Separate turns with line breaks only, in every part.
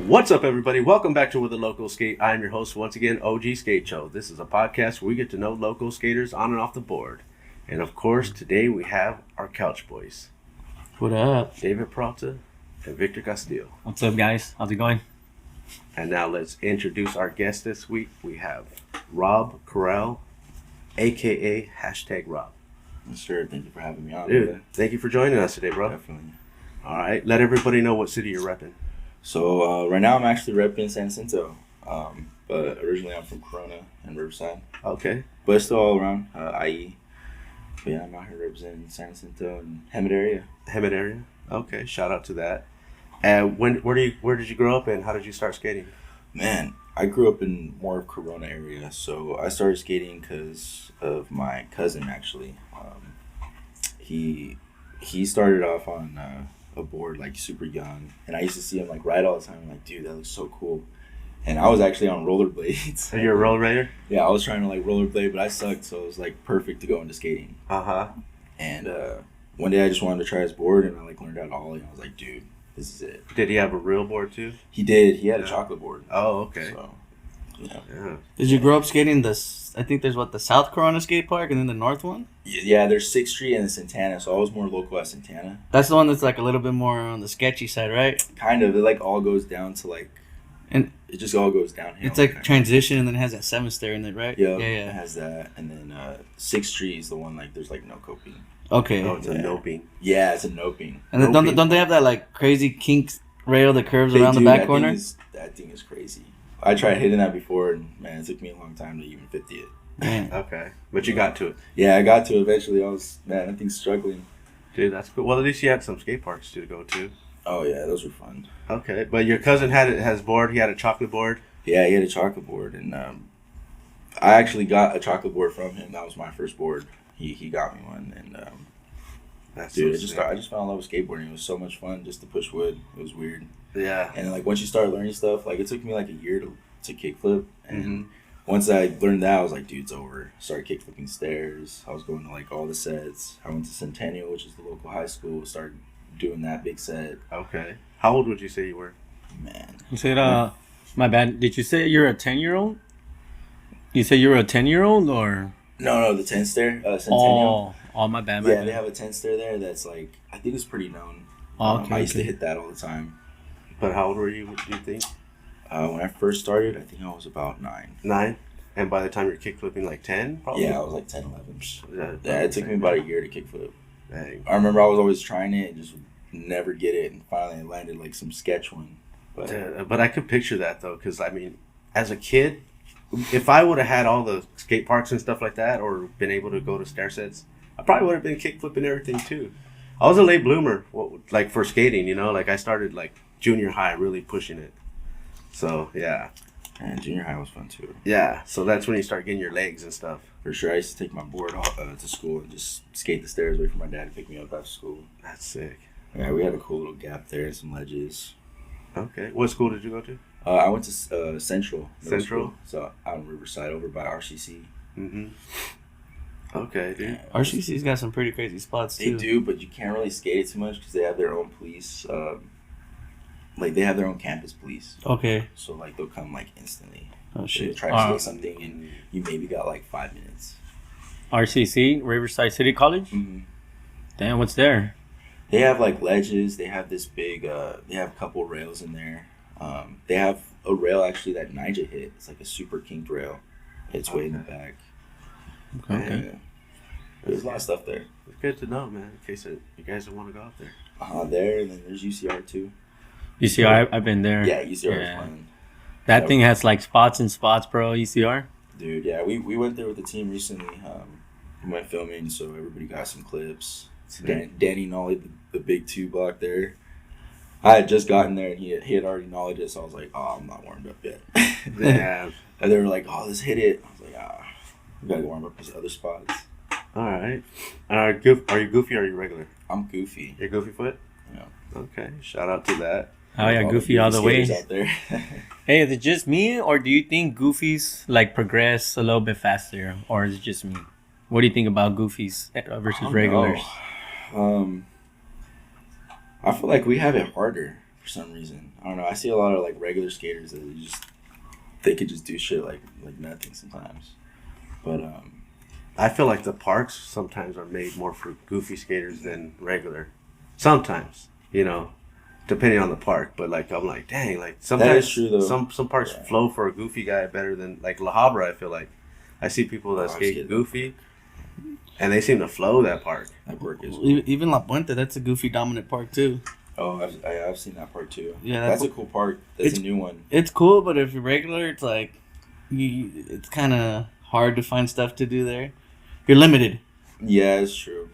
What's up, everybody? Welcome back to the Locals Sk8. I'm your host once again, OG Skate Show. This is a podcast where we get to know local skaters on and off the board. And of course, today we have our couch boys.
What up?
David Peralta and Victor Castillo.
What's up, guys? How's it going?
And now let's introduce our guest this week. We have Rob Corral, a.k.a. #Rob.
Sure, thank you for having me on.
Dude, thank you for joining us today, bro.
Definitely.
All right, let everybody know what city you're repping.
So right now I'm actually repping San Jacinto, but originally I'm from Corona and Riverside.
Okay.
But still all around IE. But yeah, I'm out here representing San Jacinto and Hemet area.
Hemet area? Okay, shout out to that. And where did you grow up and how did you start skating?
Man, I grew up in more of Corona area, so I started skating because of my cousin actually. He started off on a board like super young, and I used to see him like ride all the time. I'm like, dude, that looks so cool. And I was actually on rollerblades.
Are you a rollerblader?
Yeah, I was trying to like rollerblade, but I sucked, so it was like perfect to go into skating.
Uh-huh.
And one day I just wanted to try his board, and I like learned how to ollie, and I was like, dude, this is it.
Did he have a real board too?
He did. He had a chocolate board.
Oh, okay.
So,
yeah.
Did you grow up skating I think there's the South Corona skate park and then the North one?
Yeah, there's 6th Street and Santana, so I was more local at Santana.
That's the one that's like a little bit more on the sketchy side, right?
Kind of. It like all goes down to like,
and
it just all goes downhill.
It's like transition and then it has that 7th stair in it, right?
Yeah,
yeah.
It has that. And then 6th Street is the one like there's like no coping.
Okay.
Oh, it's a noping.
Yeah, it's a noping.
And then don't they have that like crazy kink rail that curves around the back corner?
That thing is crazy. I tried hitting that before, and man, it took me a long time to even 50 it.
Man.
Okay, but you got to it.
Yeah, I got to it eventually. That thing's struggling.
Dude, that's cool. Well, at least you had some skate parks to go to.
Oh yeah, those were fun.
Okay, but your cousin has board. He had a chocolate board.
Yeah, he had a chocolate board, and I actually got a chocolate board from him. That was my first board. He got me one, and
That's
dude,
so
I just fell in love with skateboarding. It was so much fun just to push wood. It was weird.
Yeah.
And like once you start learning stuff, like it took me like a year to kickflip, and once I learned that, I was like, dude, it's over. Started kickflipping stairs. I was going to like all the sets. I went to Centennial, which is the local high school. Started doing that big set.
Okay. How old would you say you were?
Man.
You said, my bad. Did you say you're a 10-year-old? You say you were a 10-year-old or?
No, the 10 stair, Centennial.
Oh, my bad.
Yeah, they have a 10 stair there that's like, I think it's pretty known.
Okay.
I used to hit that all the time.
But how old were you, do you think?
When I first started, I think I was about 9.
9? And by the time you're kickflipping, like 10, probably?
Yeah, I was like 10, 11. Yeah, it took me about a year to kickflip.
Dang.
I remember I was always trying it and just would never get it, and finally I landed like some sketch one.
But I could picture that, though, because, I mean, as a kid, if I would have had all the skate parks and stuff like that or been able to go to stair sets, I probably would have been kickflipping everything, too. I was a late bloomer, like, for skating, you know? Like, I started, like, junior high really pushing it. So, yeah.
And junior high was fun, too.
Yeah, so that's when you start getting your legs and stuff.
For sure, I used to take my board to school and just skate the stairs, wait for my dad to pick me up after school.
That's sick.
Yeah, we had a cool little gap there and some ledges.
Okay. What school did you go to?
I went to Central.
Central?
So out in Riverside over by RCC.
Mm-hmm. Okay, dude.
RCC's got some pretty crazy spots, too.
They do, but you can't really skate it too much because they have their own police. Like, they have their own campus police.
Okay.
So, like, they'll come, like, instantly.
Oh, shit.
They'll try to skate something, and you maybe got, like, 5 minutes.
RCC, Riverside City College?
Mm-hmm.
Damn, what's there?
They have, like, ledges. They have this big, they have a couple rails in there. They have a rail, actually, that Nija hit. It's, like, a super kinked rail. It's way in the back.
Okay.
Yeah. There's a lot of stuff there.
It's good to know, man, in case you guys don't want to go out there.
There, and then there's UCR, too.
UCR, I've been there.
Yeah, UCR is fun.
That thing has like spots and spots, bro. UCR.
Dude, yeah, we went there with the team recently. We went filming, so everybody got some clips. Danny nollied the big 2 block there. I had just gotten there, and he had already nollied it, so I was like, oh, I'm not warmed up yet.
Yeah.
And they were like, oh, let's hit it. I was like, we gotta warm up these other spots.
All right. Are you goofy or are you regular?
I'm goofy.
You're goofy foot?
Yeah.
Okay. Shout out to that.
Oh yeah, Goofy all the way.
Out there.
Hey, is it just me, or do you think Goofies like progress a little bit faster, or is it just me? What do you think about Goofies versus regulars?
I feel like we have it harder for some reason. I don't know. I see a lot of like regular skaters that they could just do shit like nothing sometimes. But
I feel like the parks sometimes are made more for goofy skaters than regular. Sometimes, depending on the park. But like I'm like, dang, like sometimes
that is true, though.
some parks flow for a goofy guy better than like La Habra. I feel like I see people that skate goofy, and they seem to flow that park.
That park is
even La Puente. That's a goofy dominant park too.
Oh, I've seen that park too.
Yeah,
that's a cool park. That's a new one.
It's cool, but if you're regular, it's like it's kind of hard to find stuff to do there. You're limited.
Yeah, it's true.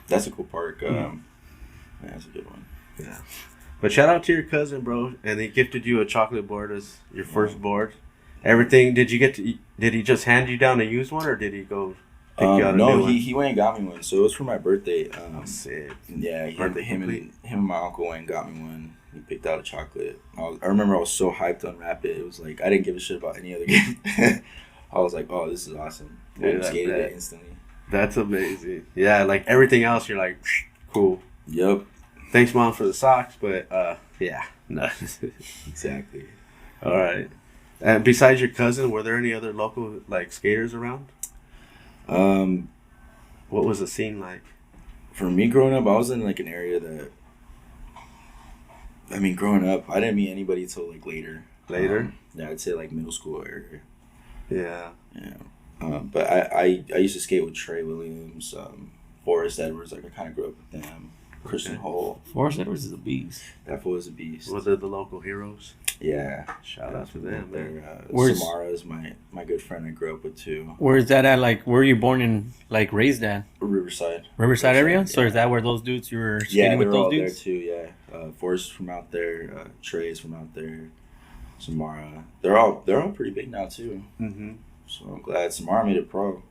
That's a cool park. Yeah, that's a good one.
Yeah. But shout out to your cousin, bro, and he gifted you a chocolate board as your first board. Everything. Did he just hand you down a used one, or did he go pick you out a new one?
He went and got me one. So it was for my birthday.
Sick.
Yeah, him and my uncle went and got me one. He picked out a chocolate. I remember I was so hyped to unwrap it. It was like I didn't give a shit about any other game. I was like, oh, this is awesome. I skated it instantly. That's
amazing. Yeah, like everything else, you're like, cool.
Yep.
Thanks, Mom, for the socks, but yeah, no.
Exactly.
All right. And besides your cousin, were there any other local like skaters around? What was the scene like?
For me growing up, I was in like an area that. I mean, growing up, I didn't meet anybody till like later.
Later?
Yeah, I'd say like middle school area.
Yeah.
Yeah. But I used to skate with Trey Williams, Forrest Edwards. Like I kind of grew up with them. Christian Hole.
Forrest Edwards is a beast.
That fool is a beast.
Was it the local heroes?
Yeah.
Shout out to them, man.
Samara is my good friend I grew up with too.
Where is that at? Like, where were you born and like raised at?
Riverside
area?
Yeah.
So is that where those dudes you were skating with those dudes?
Yeah, they're all there too. Yeah. Forrest from out there. Trey's from out there. Samara. They're all pretty big now too.
Mm-hmm.
So I'm glad Samara made it pro.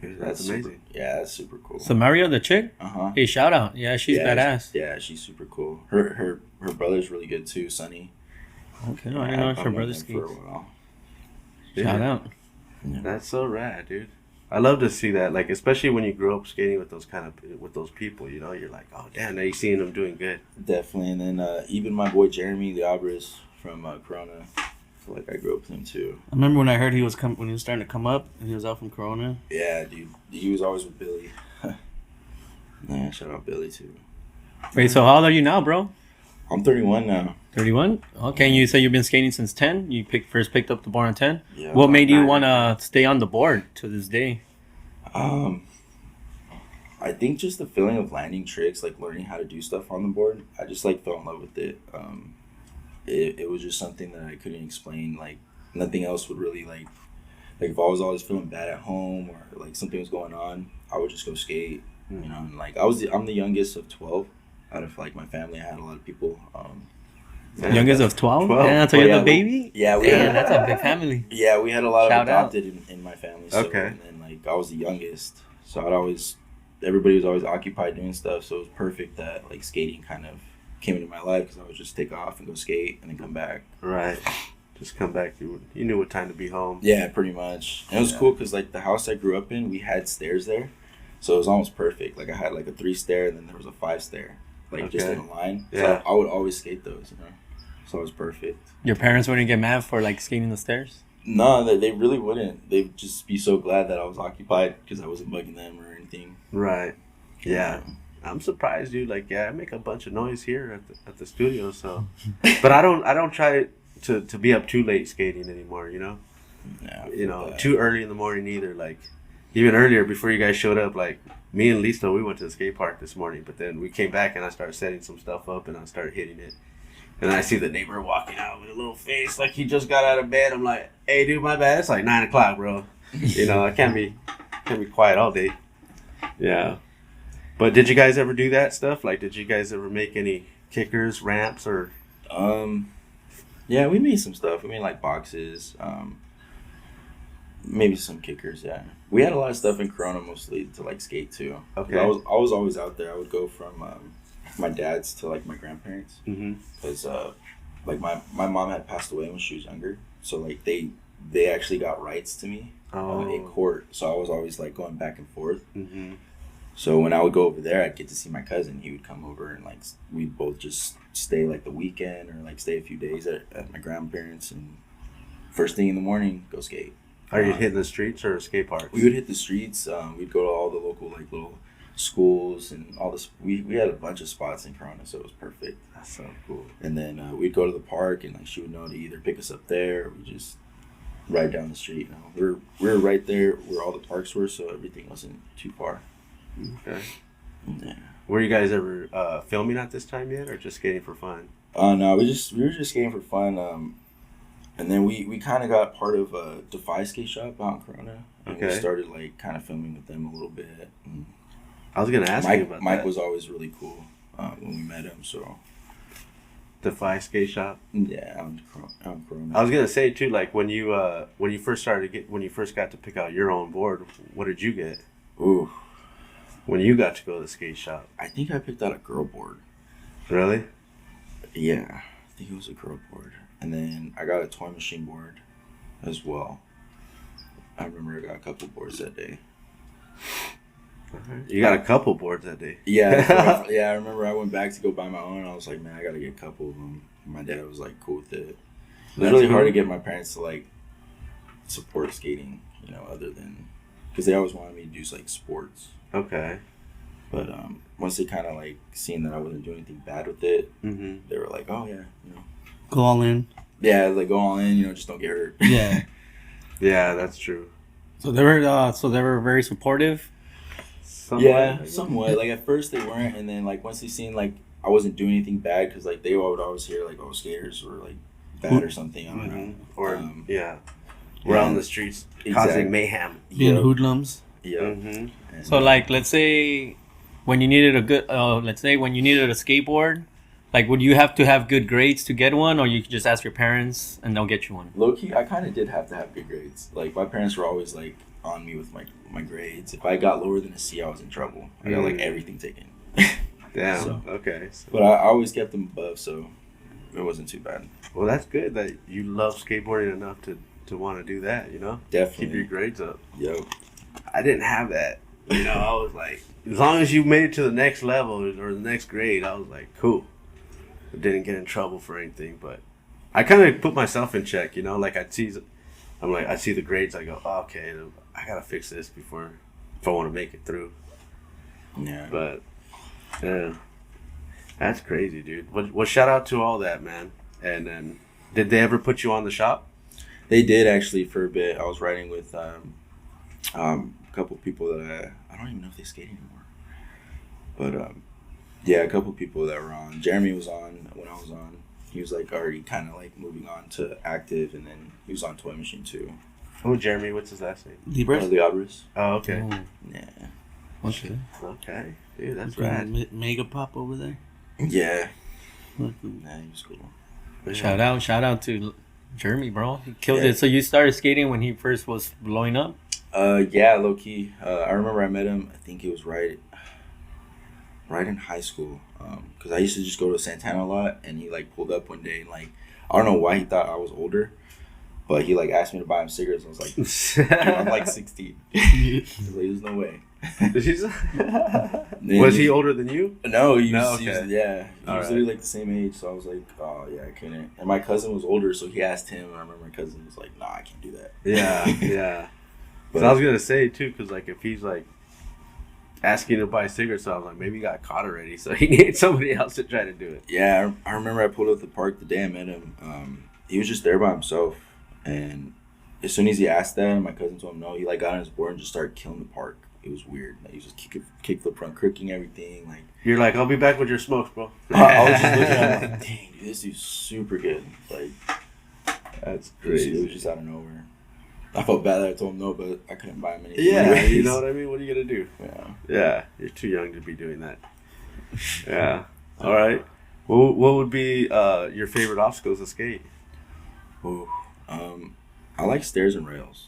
That's amazing.
That's super cool.
Samaria, the chick?
Uh-huh.
Hey, shout out. Yeah, she's badass.
Yeah, she's super cool. Her brother's really good too, Sonny.
Okay, I didn't know her brother skates.
For a while.
Shout out.
Yeah.
That's so rad, dude. I love to see that, like, especially when you grow up skating with those people, you're like, oh damn, now you're seeing them doing good.
Definitely, and then even my boy Jeremy Liabres from Corona. I feel like I grew up with him too.
I remember when I heard when he was starting to come up and he was out from Corona.
Yeah, dude. He was always with Billy. Yeah, shout out Billy too.
Wait, so how old are you now, bro?
I'm 31 now.
31? Okay, and you say you've been skating since 10? You first picked up the board on 10?
Yeah.
What made you want to stay on the board to this day?
I think just the feeling of landing tricks, like learning how to do stuff on the board. I just like fell in love with it. It was just something that I couldn't explain. Like nothing else would really like if I was always feeling bad at home or like something was going on, I would just go skate. And like I'm the youngest of 12 out of like my family. I had a lot of people.
Youngest of 12?
12.
Yeah, so you're the baby?
Yeah,
that's a big family.
Yeah, we had a lot
Shout
of adopted in my family. So,
okay.
And then like I was the youngest, so everybody was always occupied doing stuff. So it was perfect that like skating kind of came into my life because I would just take off and go skate and then come back.
Right. Just come back. You knew what time to be home.
Yeah, pretty much. And it was cool because like the house I grew up in, we had stairs there, so it was almost perfect. Like I had like a 3-stair and then there was a 5-stair, like just in a line.
Yeah.
So I would always skate those, So it was perfect.
Your parents wouldn't get mad for like skating the stairs?
No, they really wouldn't. They'd just be so glad that I was occupied because I wasn't bugging them or anything.
Right. Yeah. I'm surprised, dude. Like, I make a bunch of noise here at the studio, so. But I don't try to be up too late skating anymore.
Yeah.
Too early in the morning either. Like, even earlier before you guys showed up, like me and Lisa, we went to the skate park this morning. But then we came back and I started setting some stuff up and I started hitting it. And I see the neighbor walking out with a little face like he just got out of bed. I'm like, hey, dude, my bad. It's like 9 o'clock, bro. I can't be quiet all day. Yeah. But did you guys ever do that stuff? Like, did you guys ever make any kickers, ramps, or?
Yeah, we made some stuff. We made like boxes. Maybe some kickers. Yeah, we had a lot of stuff in Corona mostly to like skate too.
Okay.
I was always out there. I would go from my dad's to like my grandparents because like my mom had passed away when she was younger, so like they actually got rights to me in court. So I was always like going back and forth. So when I would go over there, I'd get to see my cousin. He would come over and like we'd both just stay like the weekend or like stay a few days at my grandparents, and first thing in the morning go skate.
Are you hitting the streets or skate parks?
We would hit the streets. We'd go to all the local like little schools and all this. We had a bunch of spots in Corona, so it was perfect.
That's so cool.
And then we'd go to the park, and like she would know to either pick us up there, or we just ride down the street. You know, we were right there where all the parks were, so everything wasn't too far.
Okay.
Yeah.
Were you guys ever filming at this time yet, or just skating for fun?
No, we were just skating for fun. And then we kind of got part of a Defy skate shop out in Corona, and we started like kind of filming with them a little bit. And
I was gonna ask you about
Mike
that.
was always really cool when we met him. So
Defy skate shop.
yeah, out in Corona.
I was gonna say too, like when you first got to pick out your own board, what did you get?
Ooh,
When you got to go to the skate shop?
I think I picked out a girl board.
Really?
Yeah, I think it was a girl board. And then I got a toy machine board as well. I remember I got a couple boards that day.
You got a couple boards that day.
Yeah, I remember I went back to go buy my own. And I was like, man, I gotta get a couple of them. And my dad was like, cool with it. It was
That's
really
cool.
hard to get my parents to like support skating, you know, other than because they always wanted me to do like sports.
Okay.
But once they kind of like seen that I wasn't doing anything bad with it,
Mm-hmm.
they were like, oh yeah, you know.
Go all in.
Yeah, like go all in, you know, just don't get hurt.
Yeah.
Yeah, that's true.
So they were very supportive.
Somewhat,
Yeah,
I guess.
somewhat. Like at first they weren't, and then like once they seen like I wasn't doing anything bad, because like they would always hear like, oh, skaters were like bad or something. I don't know.
Or we're on the streets causing mayhem.
Being
Yep.
hoodlums.
Yeah.
Mm-hmm.
So like, let's say when you needed a skateboard, like would you have to have good grades to get one, or you could just ask your parents and they'll get you one?
Low key, I kind of did have to have good grades. Like my parents were always like on me with my grades. If I got lower than a C, I was in trouble. I got like everything taken.
Damn.
So-
Okay.
But I always kept them above, so it wasn't too bad.
Well, that's good that you love skateboarding enough to want to do that. You know,
Definitely.
keep your grades up.
Yo.
I didn't have that. You know, I was like, as long as you made it to the next level or the next grade, I was like, cool. I didn't get in trouble for anything, but I kind of put myself in check. You know, like I see the grades, I go, oh, okay, I gotta fix this if I want to make it through.
Yeah.
But yeah, that's crazy, dude. Well, shout out to all that, man. And then, did they ever put you on the shop?
They did actually for a bit. I was riding with a couple people that I don't even know if they skate anymore. But yeah, a couple people that were on. Jeremy was on when I was on. He was like already kind of like moving on to active, and then he was on Toy Machine too.
Oh, Jeremy, what's his last name?
Libras.
Libras.
Oh, okay.
Ooh,
Yeah.
Okay.
Okay, dude, that's
Fucking
rad.
Mega Pop over there.
Yeah.
Fucking-
Yeah, he was cool.
Shout out to Jeremy, bro. He killed
Yeah.
it. So you started skating when he first was blowing up?
Yeah, low key. I remember I met him. I think it was right in high school. Cause I used to just go to Santana a lot, and he like pulled up one day and like I don't know why he thought I was older, but he like asked me to buy him cigarettes. I was like, dude, I'm like 16. He was like, there's no way.
Was he older than you?
No, he
No,
was,
okay.
he was
All
literally like the same age. So I was like, oh yeah, I couldn't. And my cousin was older, so he asked him, and I remember my cousin was like, nah, I can't do that.
Yeah.
But
I was gonna say too, cause like if he's like asking to buy cigarettes, so I was like, maybe he got caught already, so he needed somebody else to try to do it.
yeah, I remember I pulled up the park the day I met him. He was just there by himself, and as soon as he asked that, and my cousin told him no, he like got on his board and just started killing the park. It was weird. Like, he was just kick flip front crooking everything. Like
You're like, I'll be back with your smokes, bro.
I was just looking at him like, dang, dude, this dude's super good. Like
That's
it was
crazy.
just out of nowhere. I felt bad that I told him no, but I couldn't buy him anything.
Yeah,
anyways.
you know what I mean. What are you gonna do?
Yeah.
Yeah, you're too young to be doing that. Yeah. All right. What would be your favorite obstacles to skate?
Ooh. I like stairs and rails.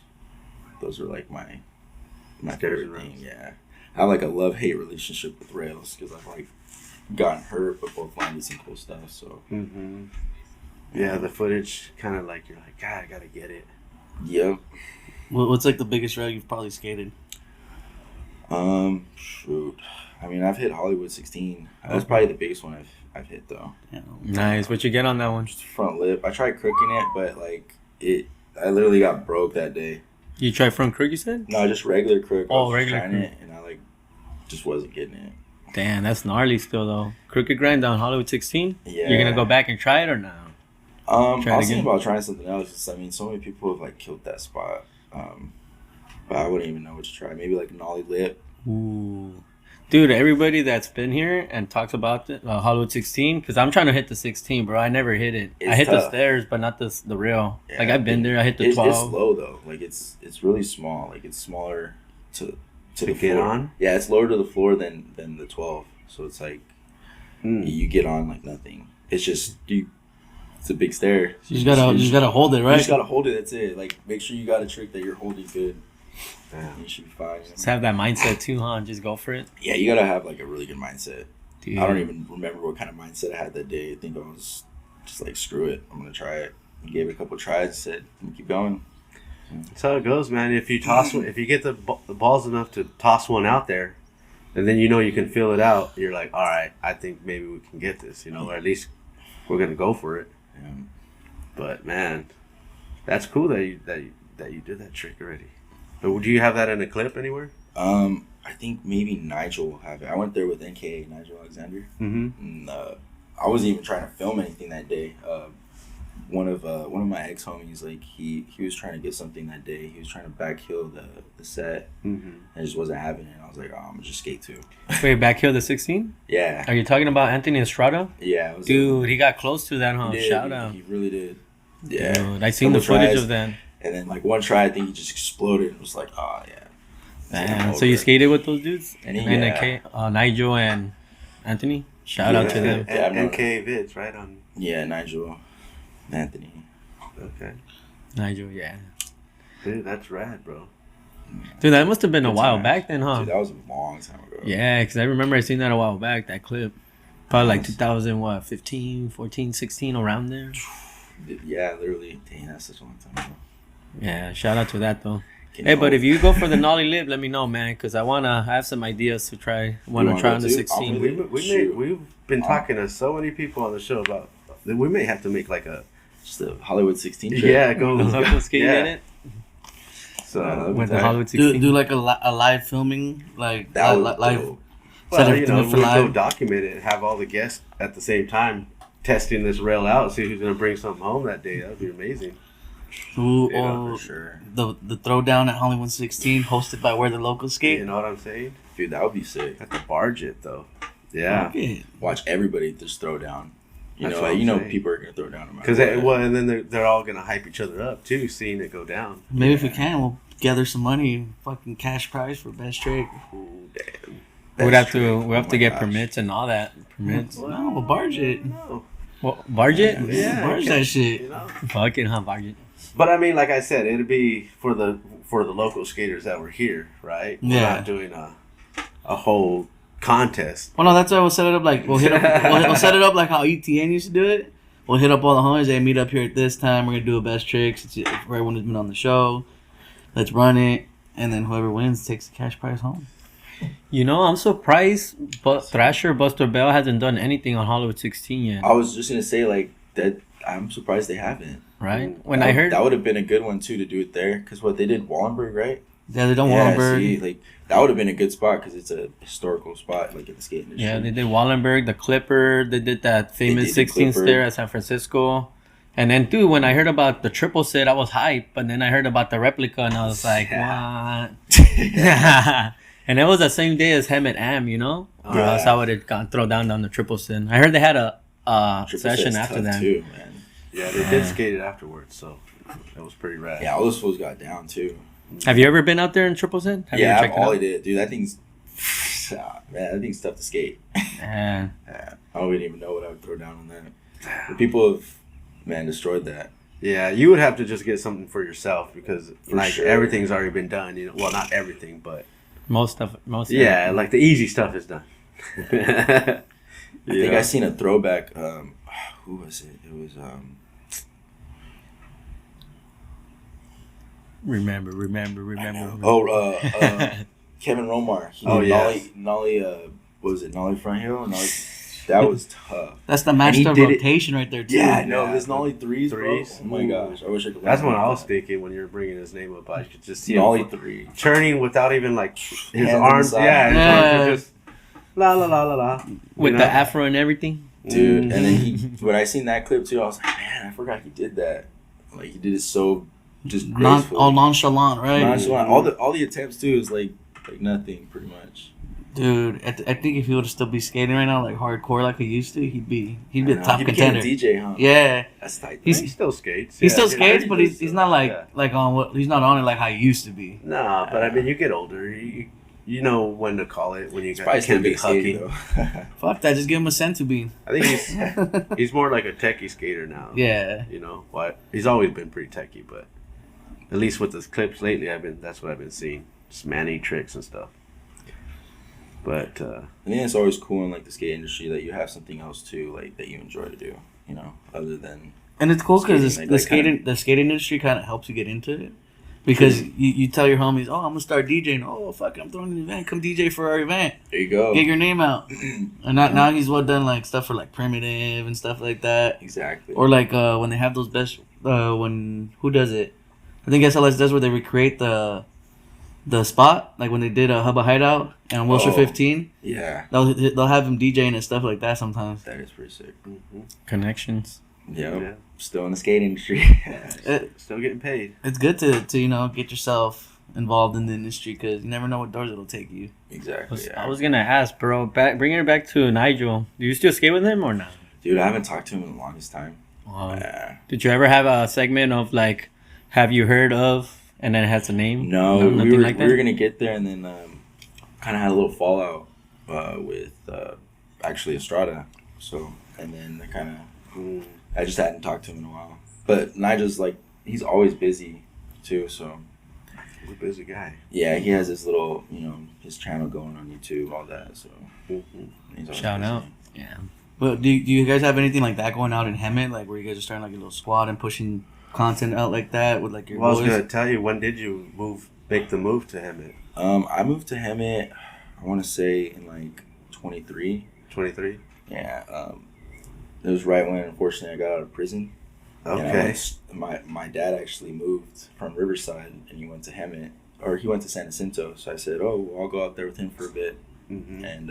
Those are like my
Stairs
favorite
and
thing.
rails.
Yeah, I have like a love-hate relationship with rails because I've like gotten hurt, but both landed some cool stuff. So
Mm-hmm. Yeah, the footage kind of like you're like, God, I gotta get it.
yep.
What's like the biggest rail you've probably skated?
Shoot. I mean, I've hit Hollywood 16. That's probably the biggest one I've hit though.
Yeah.
Nice. What you get on that one?
Just front lip. I tried crooking it, but like I literally got broke that day.
You try front crook, you said?
No, just regular crook. I
Oh,
was
regular
trying
crook.
it, and I like just wasn't getting it.
Damn, that's gnarly still though. Crooked grind down Hollywood 16.
Yeah.
You're gonna go back and try it or no?
I
Try it
was thinking
again?
about trying something else. 'Cause, I mean, so many people have like killed that spot. But I wouldn't even know what to try. Maybe like a nollie lip.
Ooh. Dude, everybody that's been here and talks about the Hollywood 16, because I'm trying to hit the 16, bro. I never hit it. I
It's
hit the
tough.
stairs, but not the real.
Yeah,
like I've been there. I hit the
It's
12.
low though. Like it's really small. Like it's smaller to
To
the
get
floor.
on?
Yeah, it's lower to the floor than the 12. So it's like you get on like nothing. It's just it's a big stair.
You just gotta hold it,
You
right?
just gotta hold it. That's it. Like make sure you got a trick that you're holding good.
Damn.
You should be fine.
Just have that mindset too, huh? Just go for it.
Yeah, you gotta have like a really good mindset.
Dude.
I don't even remember what kind of mindset I had that day. I think I was just like, screw it, I'm gonna try it. Gave it a couple tries. Said, keep going.
That's how it goes, man. If you toss one, if you get the balls enough to toss one out there, and then you know you can feel it out, you're like, all right, I think maybe we can get this, or at least we're gonna go for it.
Yeah.
But man, that's cool that you did that trick already. But would you have that in a clip anywhere?
I think maybe Nigel will have it. I went there with NK, Nigel Alexander.
Mm-hmm.
And, I wasn't even trying to film anything that day. One of my ex homies, like he was trying to get something that day. He was trying to backhill the set,
Mm-hmm.
and just wasn't having it. I was like, oh, I'm gonna just skate too.
Wait, back here the 16?
Yeah,
Are you talking about Anthony Estrada?
yeah. It was
Dude, he got close to that, huh?
he did,
Shout
he,
out.
He really did. Yeah,
Dude, I seen the
Couple
footage
tries,
of that.
and then like one try, I think he just exploded. It was like, oh yeah.
Damn.
Over
So you
it.
skated with those dudes?
And
Nigel and Anthony? Shout out to them.
Yeah,
And NK vids, right? On
Yeah, Nigel, Anthony.
okay,
Nigel, yeah.
dude, that's rad, bro.
Dude, that must have been a
Good
while
times.
back then, huh?
Dude, that was a long time ago.
Yeah, because I remember I seen that a while back, that clip. Probably like 2015, 14, 16, around there.
Yeah, literally. Dang, that's such a long time ago.
Yeah, shout out to that, though.
Can
Hey,
you
but
hold-
if you go for the nollie lip, let me know, man, because I want to have some ideas to try. Want to
wanna
try
go
on the
too?
16.
We've been talking to so many people on the show about that. We may have to make like a
Just the Hollywood 16 trip.
yeah go
Locals Sk8
yeah.
in it?
So
With the
Okay.
Hollywood 16.
Do like a live filming, like
That was
live.
dope.
Set
well,
everything up for
we'll go
live.
document it and have all the guests at the same time testing this rail out. See who's gonna bring something home that day. That'd be amazing.
Ooh,
Yeah,
oh,
for sure.
the throwdown at Hollywood 16, hosted by Where the Locals Skate.
You know what I'm saying?
Dude, that would be sick.
Have to barge it though. Yeah.
Okay.
Watch everybody just throw down.
That's what I'm
You know
saying.
people are going to throw down no matter
Because
what.
well, and then they're all gonna hype each other up too, seeing it go down.
Maybe if we can, we'll gather some money, fucking cash prize for best trick.
Ooh, damn.
We'd
That's
have
true.
to we have
Oh
to
my
get
gosh.
permits and all that. Permits.
No, we'll barge it.
No.
Well, barge it?
Yeah,
barge that shit.
You know.
Fuck it, huh? Barge it.
But I mean, like I said, it'd be for the local skaters that were here, right? We're
Yeah.
not doing a whole contest.
Well, no, that's why we'll set it up like we'll hit up. we'll set it up like how ETN used to do it. We'll hit up all the homies. Hey, meet up here at this time. We're gonna do a best tricks. It's for everyone who's been on the show. Let's run it, and then whoever wins takes the cash prize home.
You know, I'm surprised, but Thrasher Buster Bell hasn't done anything on Hollywood 16 yet,
I was just going to say, like, that. I'm surprised they haven't.
right? When
That-
I heard,
that would have been a good one, too, to do it there. Because what they did, Wallenberg, right?
Yeah, they don't
Yeah,
Wallenberg.
see, like, that would have been a good spot because it's a historical spot, like, in the skate industry.
yeah, they did Wallenberg, the Clipper, they did that famous
did the
16
Clipper.
stair at San Francisco. And then, dude, when I heard about the triple set, I was hyped. But then I heard about the replica, and I was like, what? And it was the same day as Hemet Am, you know? Or
Yeah.
else I would have gone throw down the triple set. I heard they had a
Triple
session
set's
after
tough,
that.
too, man.
Yeah, they did skate it afterwards, so that was pretty rad.
Yeah, all those fools got down, too.
Have you ever been out there in triple set? Have
Yeah,
you
I've
checked it out?
ollied it. Dude, that thing's... Man, that thing's tough to skate.
Man.
Yeah, I wouldn't even know what I would throw down on that. The people have, man, destroyed that.
Yeah, you would have to just get something for yourself because
For
like
sure.
everything's already been done. You know, well, not everything, but
Most of
yeah, like the easy stuff is done.
I think
Yeah.
I seen a throwback. Who was it? It was
Remember.
Kevin Romar. He
Oh,
did
yes.
Nollie, what was it, Nollie Front Hill? That was tough.
That's the
And he
master
did it-
rotation right there too.
Yeah, no,
Yeah,
this Nollie threes,
threes.
bro. Oh my gosh, I wish I could.
That's
learn
what I was
that.
thinking when you were bringing his name up. I could just see
Nollie
him
three.
turning without even like his
Hands on
arms.
the side.
Yeah, his
Yeah.
arms are just la la la la la.
With
You
the
know?
afro and everything.
Dude,
Mhm.
and then when I seen that clip too, I was like, man, I forgot he did that. Like he did it so just gracefully.
All nonchalant, right?
Nonchalant. All the attempts too is like nothing, pretty much.
Dude, I think if he would still be skating right now, like hardcore, like he used to, he'd be a
I know.
top
He became
contender.
a DJ, huh?
Yeah,
That's tight.
He's-
He still skates.
he
Yeah,
still
yeah.
skates, but he's
still.
not like
Yeah.
like on what he's not on it like how he used to be.
Nah, but I mean, you get older. You know when to call it when you
Probably
can't be
still skating,
hucky.
though.
Fuck that, just give him a sensu bean.
I think he's more like a techie skater now.
Yeah,
You know what? He's always been pretty techie, but at least with his clips lately, that's what I've been seeing. Just man-eat tricks and stuff. But
I think it's always cool in like the skate industry that you have something else too, like that you enjoy to do. You know, other than
and it's cool because
Skating,
the
like,
skating the skating industry kind of helps you get into it. Because you tell your homies, oh, I'm gonna start DJing. Oh, fuck, I'm throwing an event. Come DJ for our event.
there you go.
Get your name out. And now he's done like stuff for like Primitive and stuff like that.
Exactly.
Or like when they have those best when who does it? I think SLS does where they recreate the spot, like when they did a Hubba Hideout and Wilshire
Oh.
15.
Yeah,
They'll have him DJing and stuff like that sometimes.
that is pretty sick.
Connections.
Yep.
yeah,
Still in the skate industry.
still getting paid.
It's good to get yourself involved in the industry because you never know what doors it'll take you.
Exactly.
I
Yeah.
was gonna ask, bro. Bringing it back to Nigel. Do you still skate with him or not?
Dude, I haven't talked to him in the longest time. Yeah.
Did you ever have a segment of like, have you heard of, and then it has a name?
No,
nothing
we were
like that?
we were gonna get there, and then kind of had a little fallout with actually Estrada. So, and then I just hadn't talked to him in a while. But Nigel's like, he's always busy too. So
He's a busy guy.
yeah, he has his little, his channel going on YouTube, all that. So he's always
Shout
busy.
out. Yeah.
But do you guys have anything like that going out in Hemet, like where you guys are starting like a little squad and pushing content out like that with like your
Well, I was
boys?
gonna tell you, when did you make the move to Hemet?
I moved to Hemet, I want to say in like 23.
23.
Yeah. It was right when, unfortunately, I got out of prison. And I
Okay.
my dad actually moved from Riverside, and he went to Hemet, or he went to San Jacinto. So I said, "Oh, well, I'll go out there with him for a bit."
Mm-hmm.
And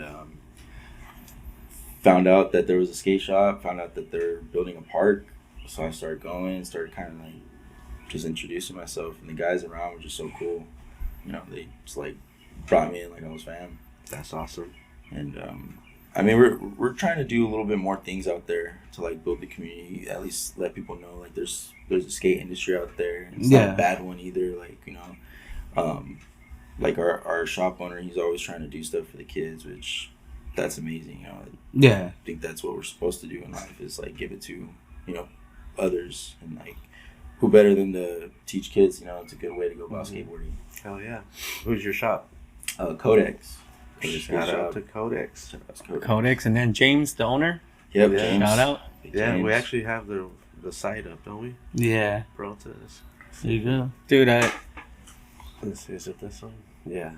found out that there was a skate shop. Found out that they're building a park. So I started going. Started kind of like just introducing myself, and the guys around were just so cool. They just like brought me in like I was fam.
That's awesome.
And I mean, we're trying to do a little bit more things out there to like build the community. At least let people know like there's a skate industry out there. It's not
Yeah.
a bad one either. Like like our shop owner, he's always trying to do stuff for the kids, which that's amazing.
Yeah.
I think that's what we're supposed to do in life is like give it to others, and like who better than to teach kids. It's a good way to go about skateboarding.
Hell yeah. Who's your shop?
Codex.
Shout out to Codex.
Shout out to Codex.
Codex, and then James, the owner.
Yep.
Yeah.
James.
Shout out.
Yeah, we
James.
actually have the site up, don't we?
Yeah.
Protest.
There you go.
Dude,
Let's see, is it this one? Yeah.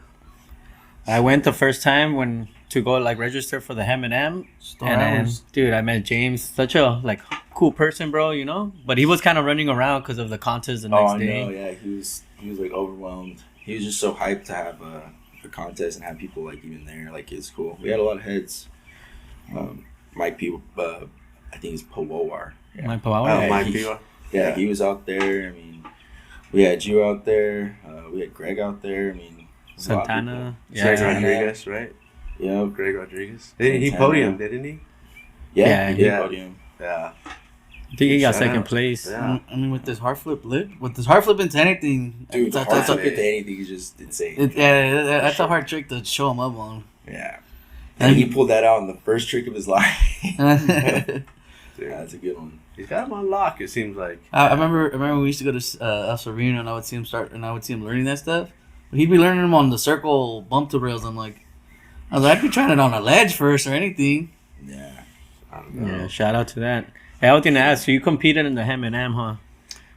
I went the first time to go like register for the Hemet M.
Store
And then,
hours.
dude, I met James, such a like cool person, bro. But he was kind of running around because of the contest the next
I
day.
know, yeah. He was like overwhelmed. He was just so hyped to have a contest and have people like even there. Like it's cool. We had a lot of heads. Mike P. I think it's Powar. Yeah.
My power.
Oh,
yeah,
my
he-
people.
Yeah, he was out there. I mean, we had you out there. We had Greg out there. I mean, a lot of
Santana.
people.
Greg
Santana.
Rodriguez, right?
Yeah,
Greg Rodriguez. He
Santana.
podiumed, didn't he?
yeah, he did
Yeah.
podium.
Yeah.
I think he got
Shout
second
out.
place.
Yeah.
I mean, with this hard flip into anything,
Dude, the
that's,
hard
that's,
flip
a,
into anything is just insane.
that's a hard trick to show him up on.
Yeah. And he pulled that out in the first trick of his life.
Dude,
That's a good one.
he's got him on lock, it seems like.
I remember when we used to go to El Sereno and I would see him learning that stuff. But he'd be learning them on the circle bump to rails. I was like, I'd be trying it on a ledge first or anything.
Yeah.
I don't know.
Yeah, shout out to that. Hey, I was gonna ask, so you competed in the Hemet M, huh?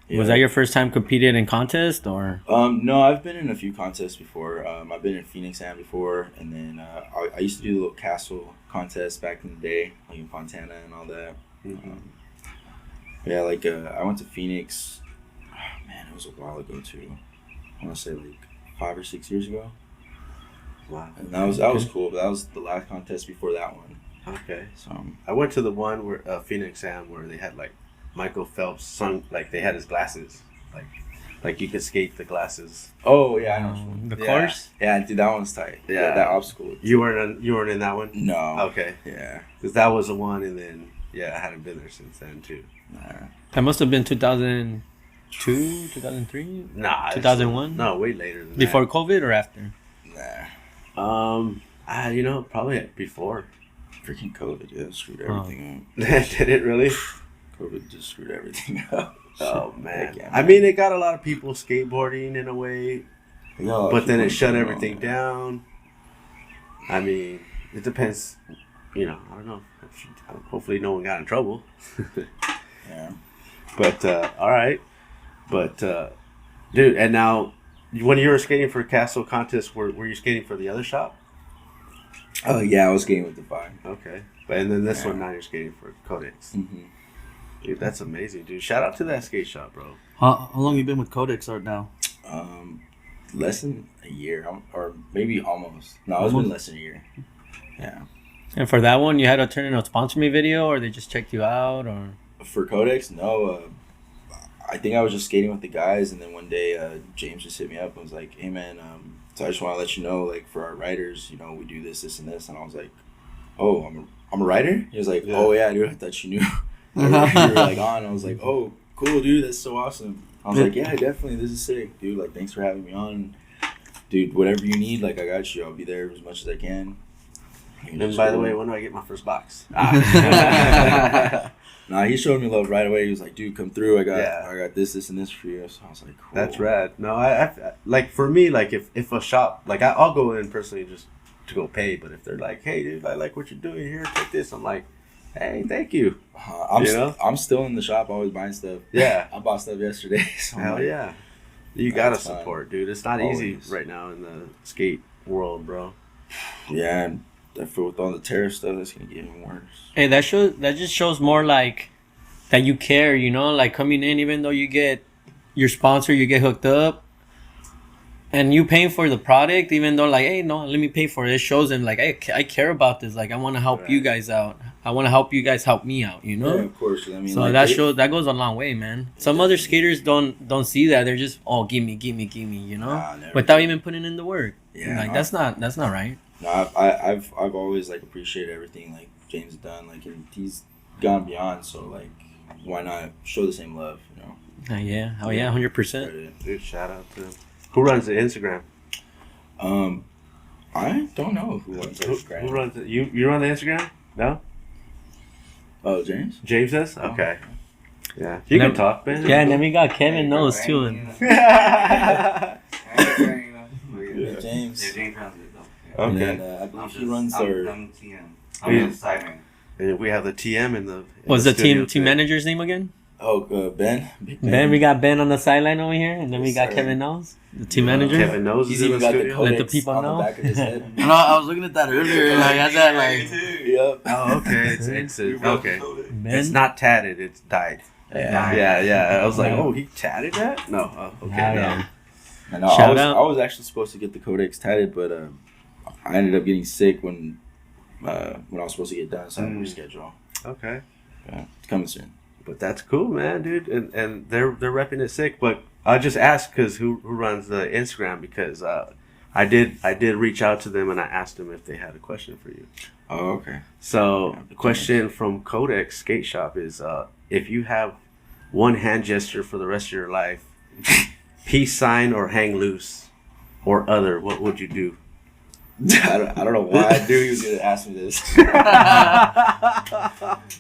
Yeah.
Was that your first time competing in contest or?
No, I've been in a few contests before. I've been in Phoenix Am before, and then I used to do the little castle contest back in the day, like in Fontana and all that. Yeah, like I went to Phoenix. Oh, man, it was a while ago too. I want to say like 5 or 6 years ago.
Wow.
And that was cool. But that was the last contest before that one.
Okay.
So
I went to the one where Phoenix Am where they had like Michael Phelps like they had his glasses, like you could skate the glasses.
oh yeah, I know.
The
Yeah.
course?
Yeah, dude, that one's tight.
Yeah.
That obstacle.
You weren't in that one.
No.
Okay,
Yeah.
because that was the one, and then I hadn't been there since then too.
Nah.
That must have been 2002, 2003?
Nah,
2001?
No, way later than
Before COVID or after?
Nah.
that. Probably before.
Freaking COVID, yeah, screwed everything
Did it really?
up. COVID just screwed everything up.
Oh man.
Heck yeah,
I mean, it got a lot of people skateboarding in a way,
Yeah,
but then it shut
people-
everything down. I mean, it depends. I don't know. Hopefully, no one got in trouble.
Yeah.
But all right. But dude, and now when you were skating for Castle Contest, were you skating for the other shop?
Oh yeah, I was skating with Define.
Okay. And then this
Yeah.
one now you're skating for Codex.
Mm-hmm.
Dude, that's amazing, dude. Shout out to that skate shop, bro.
How long you been with Codex Art now?
Less than a year, or maybe almost. No, it's been less than a year. Yeah.
And for that one, you had to turn in a sponsor me video, or they just checked you out, or?
For Codex, no. I think I was just skating with the guys, and then one day James just hit me up and was like, "Hey man, so I just want to let you know, like for our writers, we do this, and this." And I was like, "Oh, I'm a writer?" He was like,
Yeah.
"Oh yeah, dude, I thought you knew." You were like on. I was like, "Oh, cool, dude, that's so awesome." I was like, "Yeah, definitely, this is sick, dude. Like, thanks for having me on, dude. Whatever you need, like, I got you. I'll be there as much as I can."
And by the way, when do I get my first box?
Nah, he showed me love right away. He was like, "Dude, come through. I got this, and this for you." So I was like, "Cool."
That's rad. No, I like for me, like if a shop, like I'll go in personally just to go pay. But if they're like, "Hey, dude, I like what you're doing here. Take this," I'm like, "Hey, thank you."
I'm still in the shop, always buying stuff.
Yeah.
I bought stuff yesterday. So
Hell
like,
yeah. You gotta
That's fine.
support, dude. It's not
Always.
easy right now in the skate world, bro.
Yeah, and I feel with all the tariff stuff, that's gonna get even worse.
Hey, that just shows more like that you care, like coming in, even though you get your sponsor, you get hooked up, and you paying for the product, even though like, hey, no, let me pay for it. It shows them like, hey, I care about this. Like, I want to help you guys out. I want to help you guys help me out.
Yeah, of course. I mean,
So
like,
that goes a long way, man. Some other skaters don't see that. They're just give me,
Nah, never.
without even putting in the work.
Yeah,
Like
no.
that's not right.
No, I've always like appreciated everything like James has done. Like, and he's gone beyond. So like, why not show the same love?
Yeah. Oh yeah, 100%.
Dude, shout out to him. Who runs the Instagram?
I don't know who runs Instagram.
Who runs it? You run the Instagram? No?
Oh, James.
James does? Okay. Yeah. You can talk, man.
Yeah, and then we got Kevin knows too. And
Yeah, James.
James runs it though.
Okay.
And, I believe he runs our.
I'm TM. I'm just sideman.
And we have the TM in the.
what's
the
the
studio
team
today.
manager's name again?
Oh, Ben. Big
Ben. We got Ben on the sideline over here, and then we
Yes,
got
sir.
Kevin knows, the team manager.
Kevin knows
He's
is in
even
the
got the
studio.
Let the
codex
people
on
know.
the back of his head.
I know. I was looking at that earlier, and I had that like.
Yep.
Oh, okay. It's okay.
Ben.
It's not tatted. It's dyed.
Yeah.
Yeah. I was like,
Yeah.
oh, he tatted that? No. Oh, okay.
Yeah,
no.
yeah.
I know.
Shout out.
I was actually supposed to get the codex tatted, but I ended up getting sick when I was supposed to get done, so I had to reschedule.
Okay.
Yeah, it's coming soon.
But that's cool, man, dude. And they're repping it sick. But I just asked because who runs the Instagram, because I did reach out to them and I asked them if they had a question for you.
Oh, okay.
So
Yeah,
the question from Codex Skate Shop is if you have one hand gesture for the rest of your life, peace sign or hang loose or other, what would you do?
I don't know why I knew he was gonna ask me this.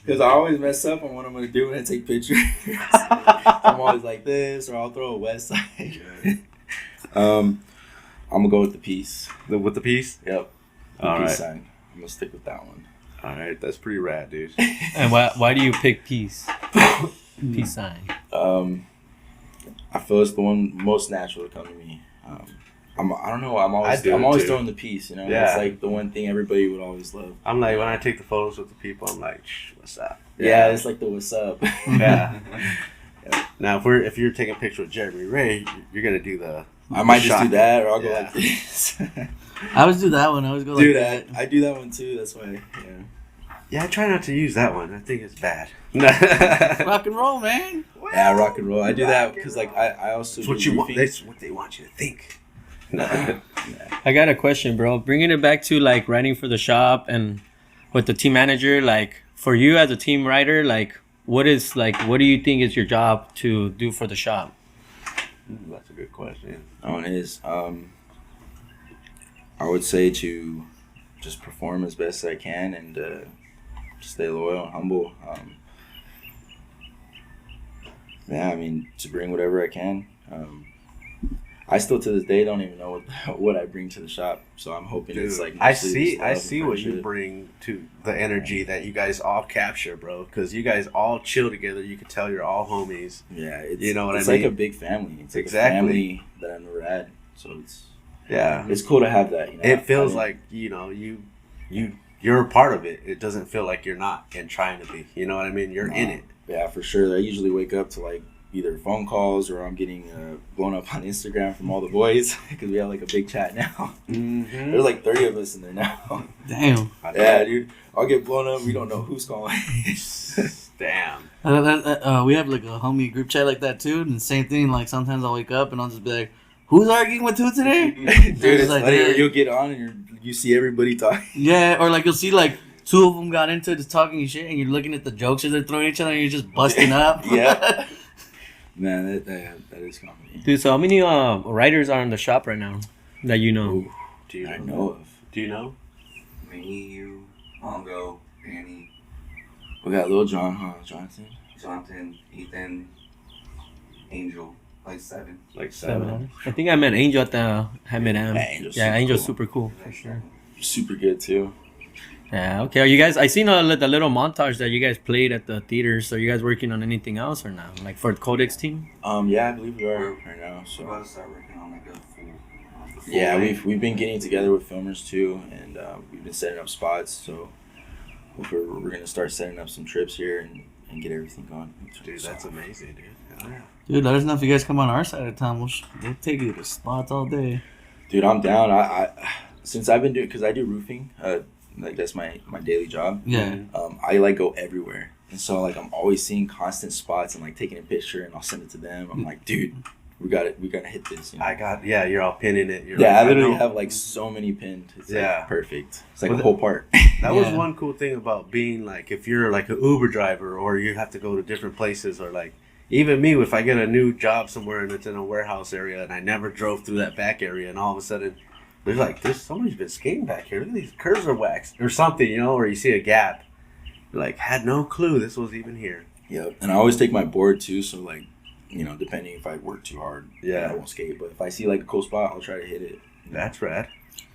Because I always mess up on what I'm gonna do when I take pictures. I'm always like this, or I'll throw a west side. I'm gonna go with the peace.
With the peace?
Yep. The
All
peace
right.
sign. I'm gonna stick with that one.
All right, that's pretty rad, dude.
And why do you pick peace? Peace sign.
I feel it's the one most natural to come to me. I don't know. I'm always
too.
throwing the piece. You know,
Yeah.
It's like the one thing everybody would always love.
I'm like, when I take the photos with the people, I'm like, Shh, what's up?
Yeah, it's like the what's up.
Yeah. Now, if you're taking a picture with Jeremy Ray, you're gonna do the.
I might just
shot.
do that, or I'll go
Yeah.
like this.
I always do that one. I always go
Do
like
that.
that.
I do that one too. That's why. Yeah.
Yeah, I try not to use that one. I think it's bad.
Rock and roll, man.
Yeah, rock and roll. I do that because like I also
That's
do
what you want.
roofing.
That's what they want you to think.
I got a question, bro. Bringing it back to like writing for the shop and with the team manager, like for you as a team writer, like what do you think is your job to do for the shop?
That's a good question.
Oh, it is. I would say to just perform as best I can and stay loyal and humble. Yeah, I mean, to bring whatever I can. I still to this day don't even know what I bring to the shop, so I'm hoping it's like.
I
mostly just love and
see what you
friendship.
bring to the energy that you guys all capture, bro. Because you guys all chill together. You can tell you're all homies.
Yeah, it's,
You know what I
it's like
mean?
a big family. It's like
Exactly.
a family that I've never had, so
Yeah,
it's cool to have that. You know?
it feels
I mean,
like you're a part of it. It doesn't feel like you're not and trying to be. You know what I mean? You're in it.
Yeah, for sure. I usually wake up to like either phone calls or I'm getting blown up on Instagram from all the boys because we have like a big chat now.
Mm-hmm.
There's like 30 of us in there now.
Damn.
Yeah, dude. I'll get blown up. We don't know who's calling.
Damn.
We have like a homie group chat like that too, and same thing. Like sometimes I'll wake up and I'll just be like, "Who's arguing with who today?"
Dude, it's
like,
funny.
yeah.
You'll get on and you see everybody talking.
Yeah, or like you'll see like two of them got into it just talking shit, and you're looking at the jokes that they're throwing at each other, and you're just busting up.
Yeah. Man, that is comedy.
Dude, so how many writers are in the shop right now that you know?
Ooh,
Do you
I
know?
know of.
Do you know?
Me, you, Mongo, Danny,
We got Lil John, huh? Jonathan.
Jonathan, Ethan, Angel, like 7.
Like
Seven. I think I met Angel at the Hemet Ave.
Yeah, Angel's
Yeah,
super
Angel's
cool.
super cool.
For
sure.
Super good too.
Yeah, okay. Are you guys? I seen the little montage that you guys played at the theaters. Are you guys working on anything else or not? Like for the Codex team?
Yeah, I believe we are right now.
We're
So
about to start working on like a full
yeah,
length.
we've been getting together with filmers too, and we've been setting up spots. So we're gonna start setting up some trips here and get everything going.
Dude, that's amazing, dude. Yeah.
Dude, let us know if you guys come on our side of town. We'll take you to spots all day.
Dude, I'm down. I since I've been doing because I do roofing. Like that's my daily job.
Yeah.
I like go everywhere, and so like I'm always seeing constant spots and like taking a picture and I'll send it to them. I'm like, dude, we gotta hit this. You know?
You're all pinning it. You're
Yeah,
like,
I literally
know.
have like so many pinned. It's
Yeah.
like perfect. It's like
Well,
a whole part.
That was
Yeah.
one cool thing about being like, if you're like an Uber driver or you have to go to different places, or like even me, if I get a new job somewhere and it's in a warehouse area and I never drove through that back area, and all of a sudden there's somebody's been skating back here. Look at these curves are waxed or something, you know, or you see a gap. You're like, had no clue this was even here.
Yep. And I always take my board too, so like, you know, depending if I work too hard,
Yeah.
I won't skate. But if I see like a cool spot, I'll try to hit it.
That's rad.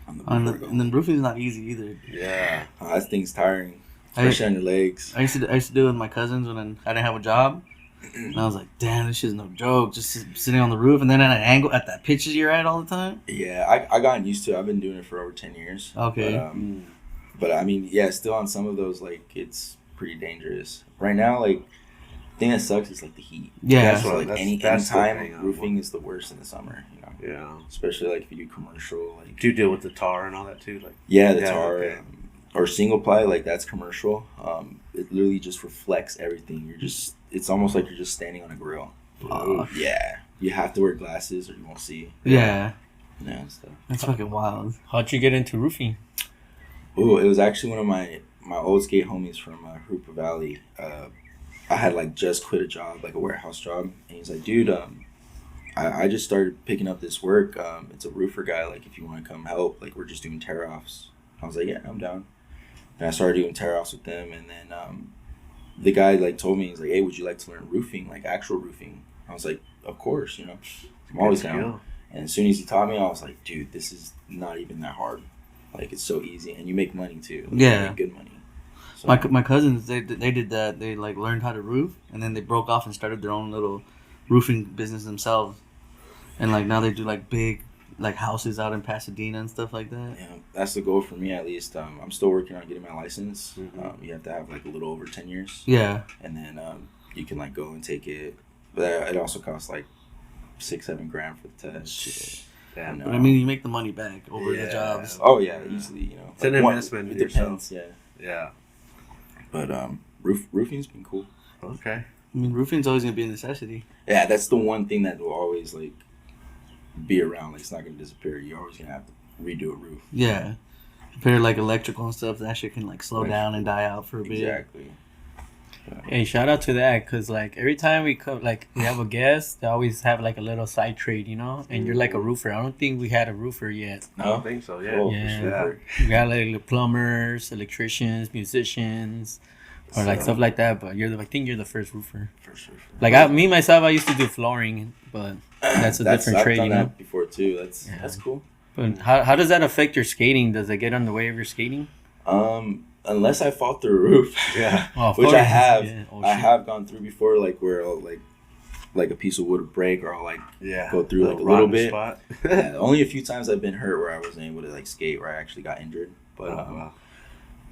On the
And,
board.
and then roofing's not easy either.
Yeah.
That thing's tiring, especially on your legs.
I used to do it with my cousins when I didn't have a job. And I was like, damn, this shit's no joke. Just sitting on the roof and then at an angle at that pitches you're at all the time.
Yeah, I gotten used to it. I've been doing it for over 10 years.
Okay.
But I mean, yeah, still on some of those, like, it's pretty dangerous. Right now, like, the thing that sucks is, like, the heat.
Yeah.
That's
So,
what-
like,
that's-
any
that's the thing
time,
I'm
roofing is the worst in the summer, you know?
Yeah.
Especially, like, if you do commercial, like...
Do you deal with the tar and all that too? Like,
Yeah, the
Yeah,
tar.
okay.
Or single ply, like, that's commercial. It literally just reflects everything. It's almost like you're just standing on a grill. Yeah. You have to wear glasses or you won't see.
Yeah.
Yeah, and stuff.
That's fucking wild.
How'd you get into roofing?
Ooh, it was actually one of my old skate homies from Hooper Valley. I had like just quit a job, like a warehouse job, and he's like, "Dude, I just started picking up this work. It's a roofer guy. Like, if you want to come help, like we're just doing tear offs." I was like, "Yeah, I'm down." And I started doing tear offs with them, and then the guy like told me, he's like, "Hey, would you like to learn roofing, like actual roofing?" I was like, "Of course, you know, I'm always down."
skill.
And as soon as he taught me, I was like, "Dude, this is not even that hard. Like, it's so easy, and you make money too. Like,
Yeah.
you make good money." So,
My cousins, they did that. They like learned how to roof, and then they broke off and started their own little roofing business themselves, and like now they do like big like houses out in Pasadena and stuff like that.
Yeah, that's the goal for me at least. I'm still working on getting my license.
Mhm.
You have to have like a little over 10 years,
Yeah,
and then you can like go and take it. But it also costs like 6-7 grand for the test.
Damn.
No.
but I mean you make the money back over the
Yeah.
jobs.
Oh yeah, easily. You know,
It's an investment
It
in yourself.
depends. Yeah,
Yeah.
but roofing's been cool.
Okay.
I mean roofing's always gonna be a necessity.
Yeah, that's the one thing that will always like be around. Like it's not gonna disappear. You're always gonna have to redo a roof.
Yeah, compared to like electrical and stuff, that shit can like slow
Right.
down and die out for a bit.
Exactly.
Hey, shout out to that, cause like every time we come, like we have a guest, they always have like a little side trade, you know. And you're like a roofer. I don't think we had a roofer yet.
I don't think so. Yeah.
Oh,
Yeah.
for sure.
We got like the plumbers, electricians, musicians, or like
So-
stuff like that. But I think you're the first roofer.
For sure.
Like me myself, I used to do flooring, but that's a different
I've
trade,
done
you know.
that before too.
Yeah.
That's cool.
But how does that affect your skating? Does it get on the way of your skating?
Unless I fall through a roof,
Yeah.
Oh,
which I
flooring,
have.
yeah. Oh,
I
shit.
have gone through before, like where I'll, like a piece of wood will break, or I'll like
Yeah.
go through like a little
rotten
bit.
Spot.
Yeah, only a few times I've been hurt where I wasn't able to like skate, where I actually got injured. But
Wow.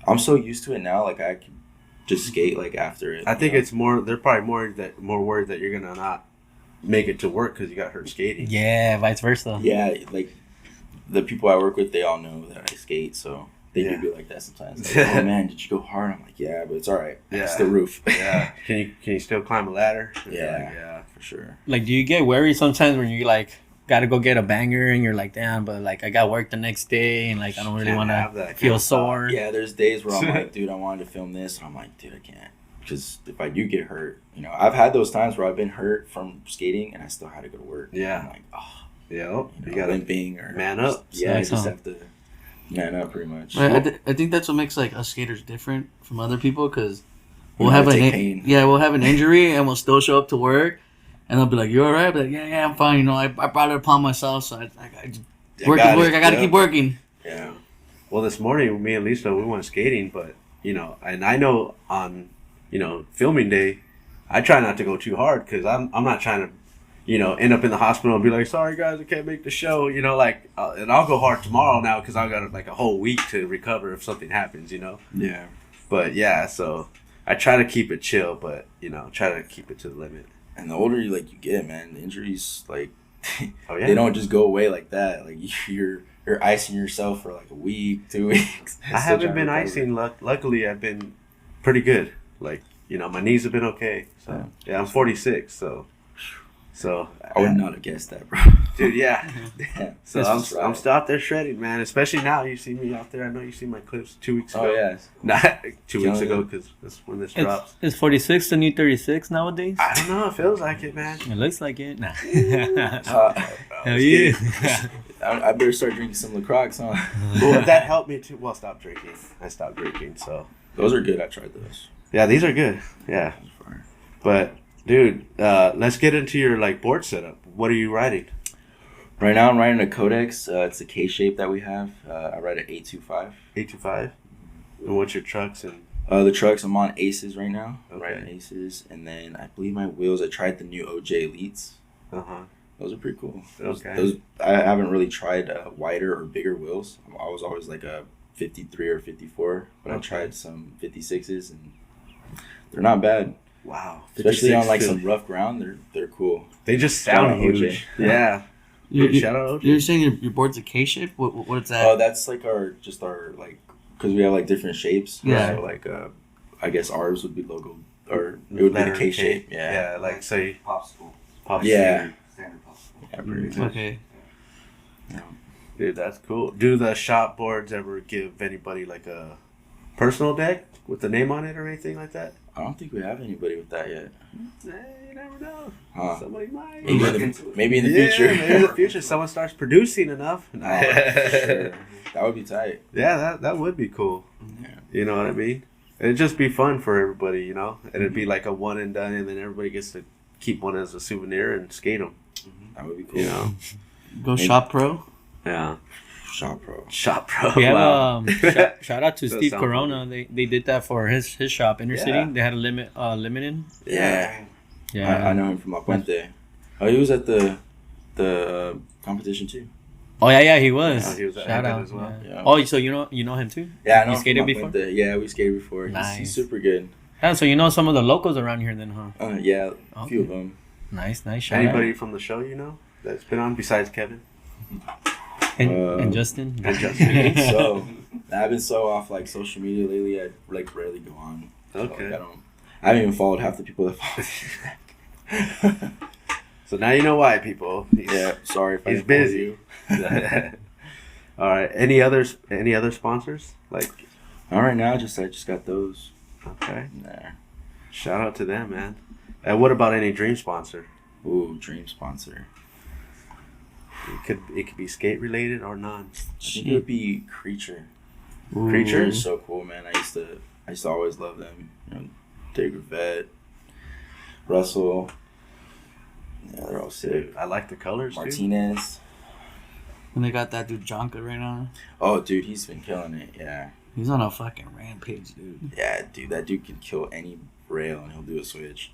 I'm so used to it now, like I can just skate like after it.
I think
you know?
it's more. They're probably more worried that you're gonna not make it to work because you got hurt skating.
Yeah, vice versa.
Yeah, like the people I work with, they all know that I skate, so they
Yeah.
do be like that sometimes. Like, oh man, did you go hard? I'm like, yeah, but it's all right.
Yeah.
It's the roof.
Yeah. Can you still climb a ladder?
Yeah.
Yeah.
for sure.
Like, do you get worried sometimes when you like gotta go get a banger and you're like, damn, but like I got work the next day and like I don't really
Can't
want
have
to
that kind
feel
of thought.
sore.
Yeah, there's days where I'm like, dude, I wanted to film this, and I'm like, dude, I can't. Because if I do get hurt, you know, I've had those times where I've been hurt from skating and I still had to go to work.
Yeah.
I'm like, oh,
Yeah.
you
You gotta
limping or
man up.
Yeah, I
So-
just have to man up pretty much.
I think that's what makes like us skaters different from other people because
We
we'll
don't
have
take pain.
we'll have an injury and we'll still show up to work and they'll be like, "You all right?" But like, yeah, I'm fine. You know, I brought it upon myself, so I just work
got
is work.
it.
I got to
Yeah.
keep working.
Yeah.
Well, this morning, me and Lisa, we went skating, but, you know, and I know on, you know, filming day, I try not to go too hard because I'm not trying to, you know, end up in the hospital and be like, sorry, guys, I can't make the show, you know, like, and I'll go hard tomorrow now because I've got, like, a whole week to recover if something happens, you know?
Yeah.
But, yeah, so I try to keep it chill, but, you know, try to keep it to the limit.
And the older you get, man, the injuries like
Oh, yeah.
they don't just go away like that. Like you're icing yourself for like a week, 2 weeks.
I haven't been icing. Luckily, I've been pretty good. Like, you know, my knees have been okay. So, yeah, I'm 46, so
I would not have guessed that, bro.
dude, yeah.
Damn.
So
That's
I'm
right.
still out there shredding, man. Especially now, you see me out there. I know you see my clips 2 weeks ago.
Oh yeah.
Not 2 weeks
Killing
ago,
it.
because that's when this drops.
Is 46 the new 36 nowadays?
I don't know. It feels like it, man.
It looks like it. Nah.
Uh,
Hell yeah.
I better start drinking some LaCroix, huh?
Well, that helped me too. Well, stop drinking. I stopped drinking, so
Those are good. I tried those.
yeah, these are good. Yeah, but dude, let's get into your like board setup. What are you riding?
Right now, I'm riding a Codex. It's a K shape that we have. I ride an 825.
825. And what's your trucks and?
The trucks, I'm on Aces right now. I'm
Okay.
riding Aces, and then I believe my wheels. I tried the new OJ Elites.
Uh-huh.
Those are pretty cool.
Okay.
Those I haven't really tried wider or bigger wheels. I was always like a 53 or 54, but I
Okay.
tried some 56s and they're not bad.
Wow.
Especially
56
on like
too.
some rough ground, they're cool.
They just
Shout
sound
out OJ.
huge. Yeah.
You,
Dude, shout out OJ.
You're saying your board's a K shape? What's that?
Oh, that's like our like because we have like different shapes.
Yeah.
So like I guess ours would be logo or it would be
Letter
the K shape. Yeah.
Yeah, like say
Popsicle.
pop.
Yeah.
Standard popsicle.
Yeah, pretty much.
Okay.
Dude, that's cool. Do the shop boards ever give anybody like a personal deck with the name on it or anything like that?
I don't think we have anybody with that yet.
You never know.
Huh.
Somebody might.
Maybe in the
Yeah,
future.
maybe in the future, someone starts producing enough.
Oh, for sure. That would be tight.
Yeah, that would be cool.
Yeah.
You know what I mean? It'd just be fun for everybody, you know? And it'd be like a one and done, and then everybody gets to keep one as a souvenir and skate them,
That would be cool.
you know?
Go Shop Pro.
Yeah.
Shop Pro.
Shop Pro.
We have
Wow.
shout out to
Does
Steve
sound
Corona. They did that for his shop, Inner City.
Yeah.
They had a limited.
Yeah.
Yeah.
I know him from Apuente. Oh, he was at the competition too.
Oh yeah, he was.
Oh, he was at
Shout
Hemet
out
as well.
Yeah.
Yeah.
Oh, so you know him too?
Yeah, I know.
You
him
skated
from
before?
Yeah, we skated before.
Nice.
He's super good.
Yeah, so you know some of the locals around here then, huh?
Yeah, a few of
Okay.
them.
Nice. Shout
Anybody from the show you know that's been on besides Kevin?
out. And Justin.
And Justin.
So I've been so off like social media lately. I like rarely go on. So,
Okay.
like, I haven't even followed half the people that follow.
So now you know why, people.
Yeah, sorry if I
He's
didn't follow
busy.
you.
All right. Any other sponsors? Like,
All right, now I just got those.
okay.
Nah.
Shout out to them, man. And what about any dream sponsor?
Ooh, dream sponsor.
It could be skate related or non.
I think it would be Creature.
Creature?
They're so cool, man. I used to always love them. You know, Dave Vet, Russell. Yeah, they're all sick.
Dude, I like the colors too.
Martinez.
And they got that dude Jonka right now.
Oh, dude, he's been killing it. Yeah.
He's on a fucking rampage, dude.
Yeah, dude, that dude can kill any rail and he'll do a switch.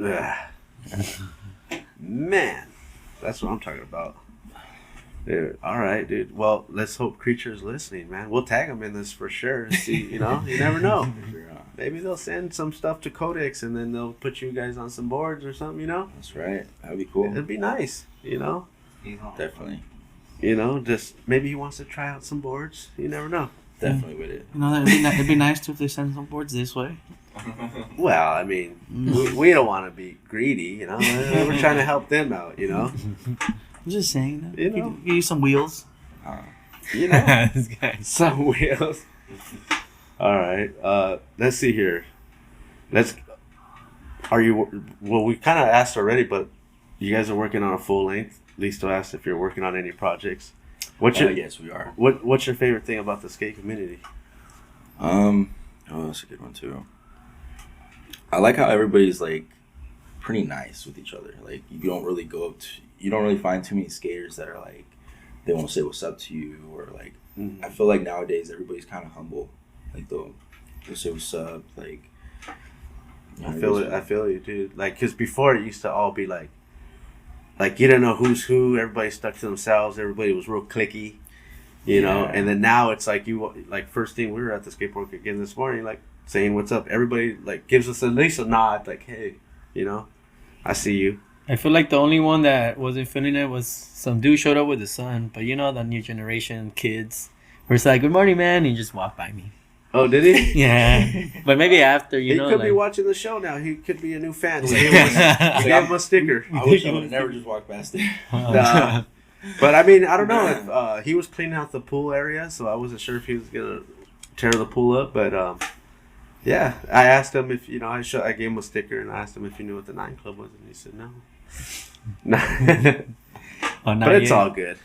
Ugh. Man, that's what I'm talking about. Dude, all right, dude. Well, let's hope Creature's listening, man. We'll tag them in this for sure. And see, you never know. Maybe they'll send some stuff to Codex and then they'll put you guys on some boards or something,
That's right. That'd be cool.
It'd be nice,
He's on.
Definitely.
Just maybe he wants to try out some boards. You never know.
Definitely with it.
You know, it'd be nice too if they send some boards this way.
Well, I mean, we don't want to be greedy, We're trying to help them out,
I'm just saying.
You know.
Give you some wheels.
This guy.
Some wheels. All right. Let's see here. We kind of asked already, but you guys are working on a full length. Listo asked if you're working on any projects.
Yes, we are.
What's your favorite thing about the skate community?
Oh, that's a good one too. I like how everybody's like pretty nice with each other. Like you don't really find too many skaters that are like they won't say what's up to you or like. I feel like nowadays everybody's kind of humble. Like they'll say what's up. Like
I feel you, dude. Like, cause before it used to all be like you didn't know who's who. Everybody stuck to themselves. Everybody was real cliquey, you know. And then now it's like first thing we were at the skateboard again this morning, like saying what's up. Everybody like gives us at least a nod, like hey, I see you.
I feel like the only one that wasn't feeling it was some dude showed up with his son, but the new generation kids were just like, "Good morning, man," and he just walked by me.
Oh, did he?
Yeah, but maybe after
He could be watching the show now. He could be a new fan. We gave him a sticker.
I wish I would have never just walked past it.
Nah. But I mean, I don't know if he was cleaning out the pool area, so I wasn't sure if he was gonna tear the pool up. But yeah, I asked him if I gave him a sticker and I asked him if he knew what the 9 Club was, and he said no. But it's all good.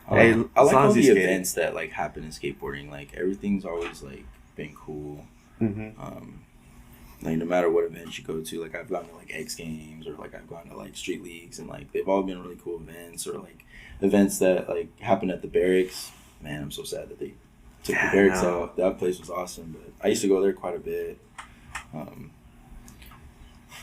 I
As
like
long
all
as
the
he's skating.
events that like happen in skateboarding. Like everything's always like been cool. Like no matter what events you go to, like I've gone to like X Games or like I've gone to like street leagues and like they've all been really cool events or like events that like happen at the barracks. Man, I'm so sad that they took the barracks out. That place was awesome, but I used to go there quite a bit.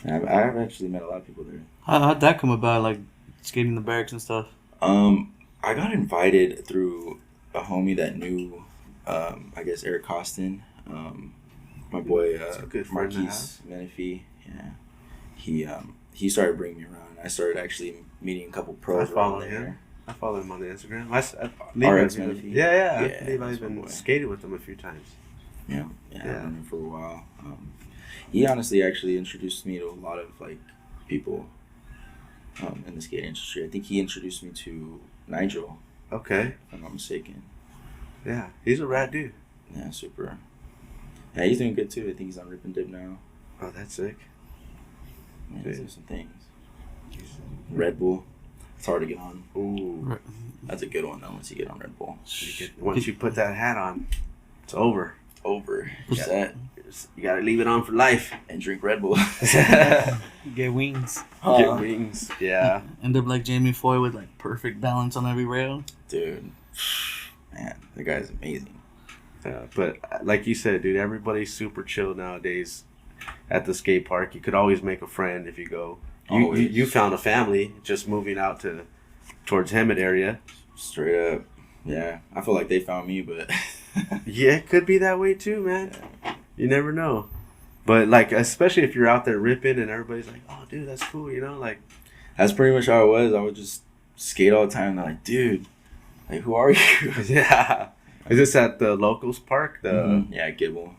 I've actually met a lot of people there.
How'd that come about? Like skating the barracks and stuff.
I got invited through a homie that knew, I guess Eric Costin, my boy
a good friend to
Marquise Menifee. Yeah, he started bringing me around. I started actually meeting a couple pros
I follow
around
him.
there.
I follow him on the Instagram. I
RX
believe
Menifee.
Yeah. I
Yeah,
believe I've
that's my
even
boy.
skated with him a few times.
Yeah, I've known him for a while. He honestly actually introduced me to a lot of like people in the skate industry. I think he introduced me to Nigel,
Okay.
if I'm not mistaken.
Yeah, he's a rad dude.
Yeah, super. Yeah, he's doing good too. I think he's on Rip and Dip now.
Oh, that's sick.
Yeah, he's doing some things.
He's-
Red Bull. It's hard to get on.
Ooh.
That's a good one though. Once you get on Red Bull,
Once you put that hat on, it's over.
over. Set
You gotta leave it on for life.
and drink Red Bull.
Get wings.
Get wings. Yeah.
End up like Jamie Foy with like perfect balance on every rail.
Dude, man, the guy's amazing.
But like you said, dude, everybody's super chill nowadays at the skate park. You could always make a friend if you go. You found a family just moving out towards Hemet area.
Straight up. Yeah. I feel like they found me, but
Yeah, it could be that way too, man. You never know. But like, especially if you're out there ripping and everybody's like, "Oh, dude, that's cool," you know, like.
that's pretty much how it was. I would just skate all the time. They're like, dude, like, who are you?
Yeah. Is this at the Locals Park? The
Yeah, Gibble.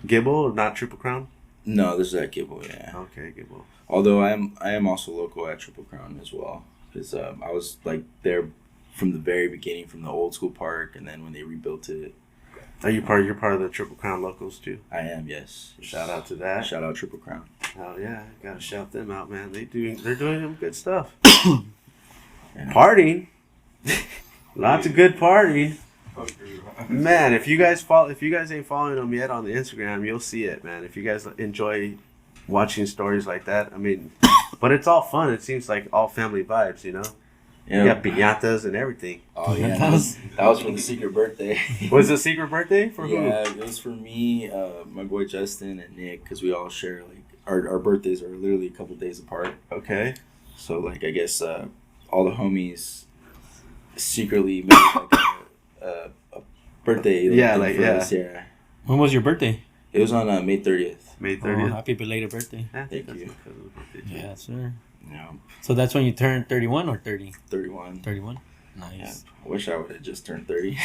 Gibble, not Triple Crown?
No, this is at Gibble, yeah.
Okay, Gibble.
Although I am also local at Triple Crown as well. Because I was, like, there from the very beginning, from the old school park, and then when they rebuilt it.
Are you part of the Triple Crown Locals too?
I am, yes.
Shout out to that.
Shout out Triple Crown.
Oh yeah, gotta shout them out, man. They're doing some good stuff.
Yeah.
Partying, lots of good partying. Man, if you guys ain't following them yet on the Instagram, you'll see it, man. If you guys enjoy watching stories like that, I mean, but it's all fun. It seems like all family vibes, you know.
Yeah.
You got piñatas and everything.
Oh, yeah. That was for the secret birthday.
Was it a secret birthday for who?
Yeah, it was for me, my boy Justin, and Nick, because we all share, like, our birthdays are literally a couple days apart.
Okay.
So, like, I guess all the homies secretly made, like, a birthday. For us, yeah.
When was your birthday?
It was on May 30th.
May
Oh,
30th.
happy belated birthday.
Thank you.
Yeah, sir.
Yeah,
So that's when you turned 31 or 30?
31.
31.
Yeah,
Nice.
I wish I would have just turned 30.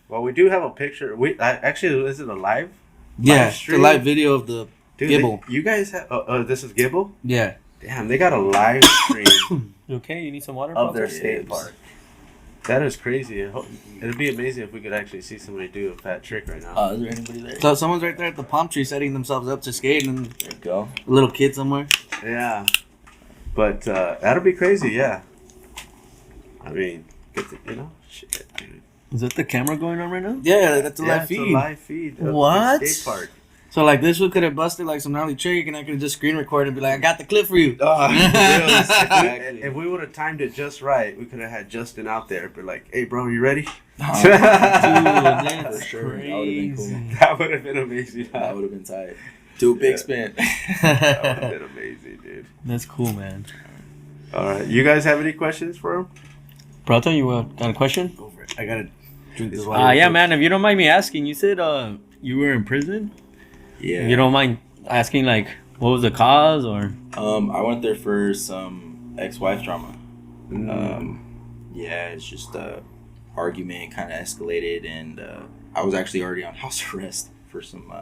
Well, we do have a picture. Actually, is it a live?
Yeah,
Live
the
stream?
live video of the
Dude,
Gibble.
you guys have. This is Gibble.
Yeah.
Damn, they got a live stream
You okay? You need some water?
of their
Paul?
skate park. That is crazy. It'd be amazing if we could actually see somebody do a fat trick right now.
Is there anybody there?
So someone's right there at the palm tree setting themselves up to skate, and
There you go.
a little kid somewhere.
Yeah, but that'll be crazy. Yeah, I mean, shit, dude.
Is that the camera going on right now?
Yeah, that's a
Yeah,
live
it's
feed.
a live feed. Of
What?
The skate park.
So like this one could have busted like some gnarly trick, and I could have just screen recorded and be like, "I got the clip for you."
If we would have timed it just right, we could have had Justin out there. But like, hey, bro, you ready?
Dude,
For
that's
sure.
crazy.
That would have been cool.
That would have been amazing.
That would have been tight. Do a big
Yeah.
spin.
That would have been amazing, dude.
That's cool, man.
All right, you guys have any questions for him?
Prato, you got a question?
Over it. I gotta drink this water.
Yeah, man. If you don't mind me asking, you said you were in prison.
Yeah.
If you don't mind asking, like, what was the cause, or?
I went there for some ex-wife drama. Yeah, it's just argument kind of escalated, and I was actually already on house arrest for some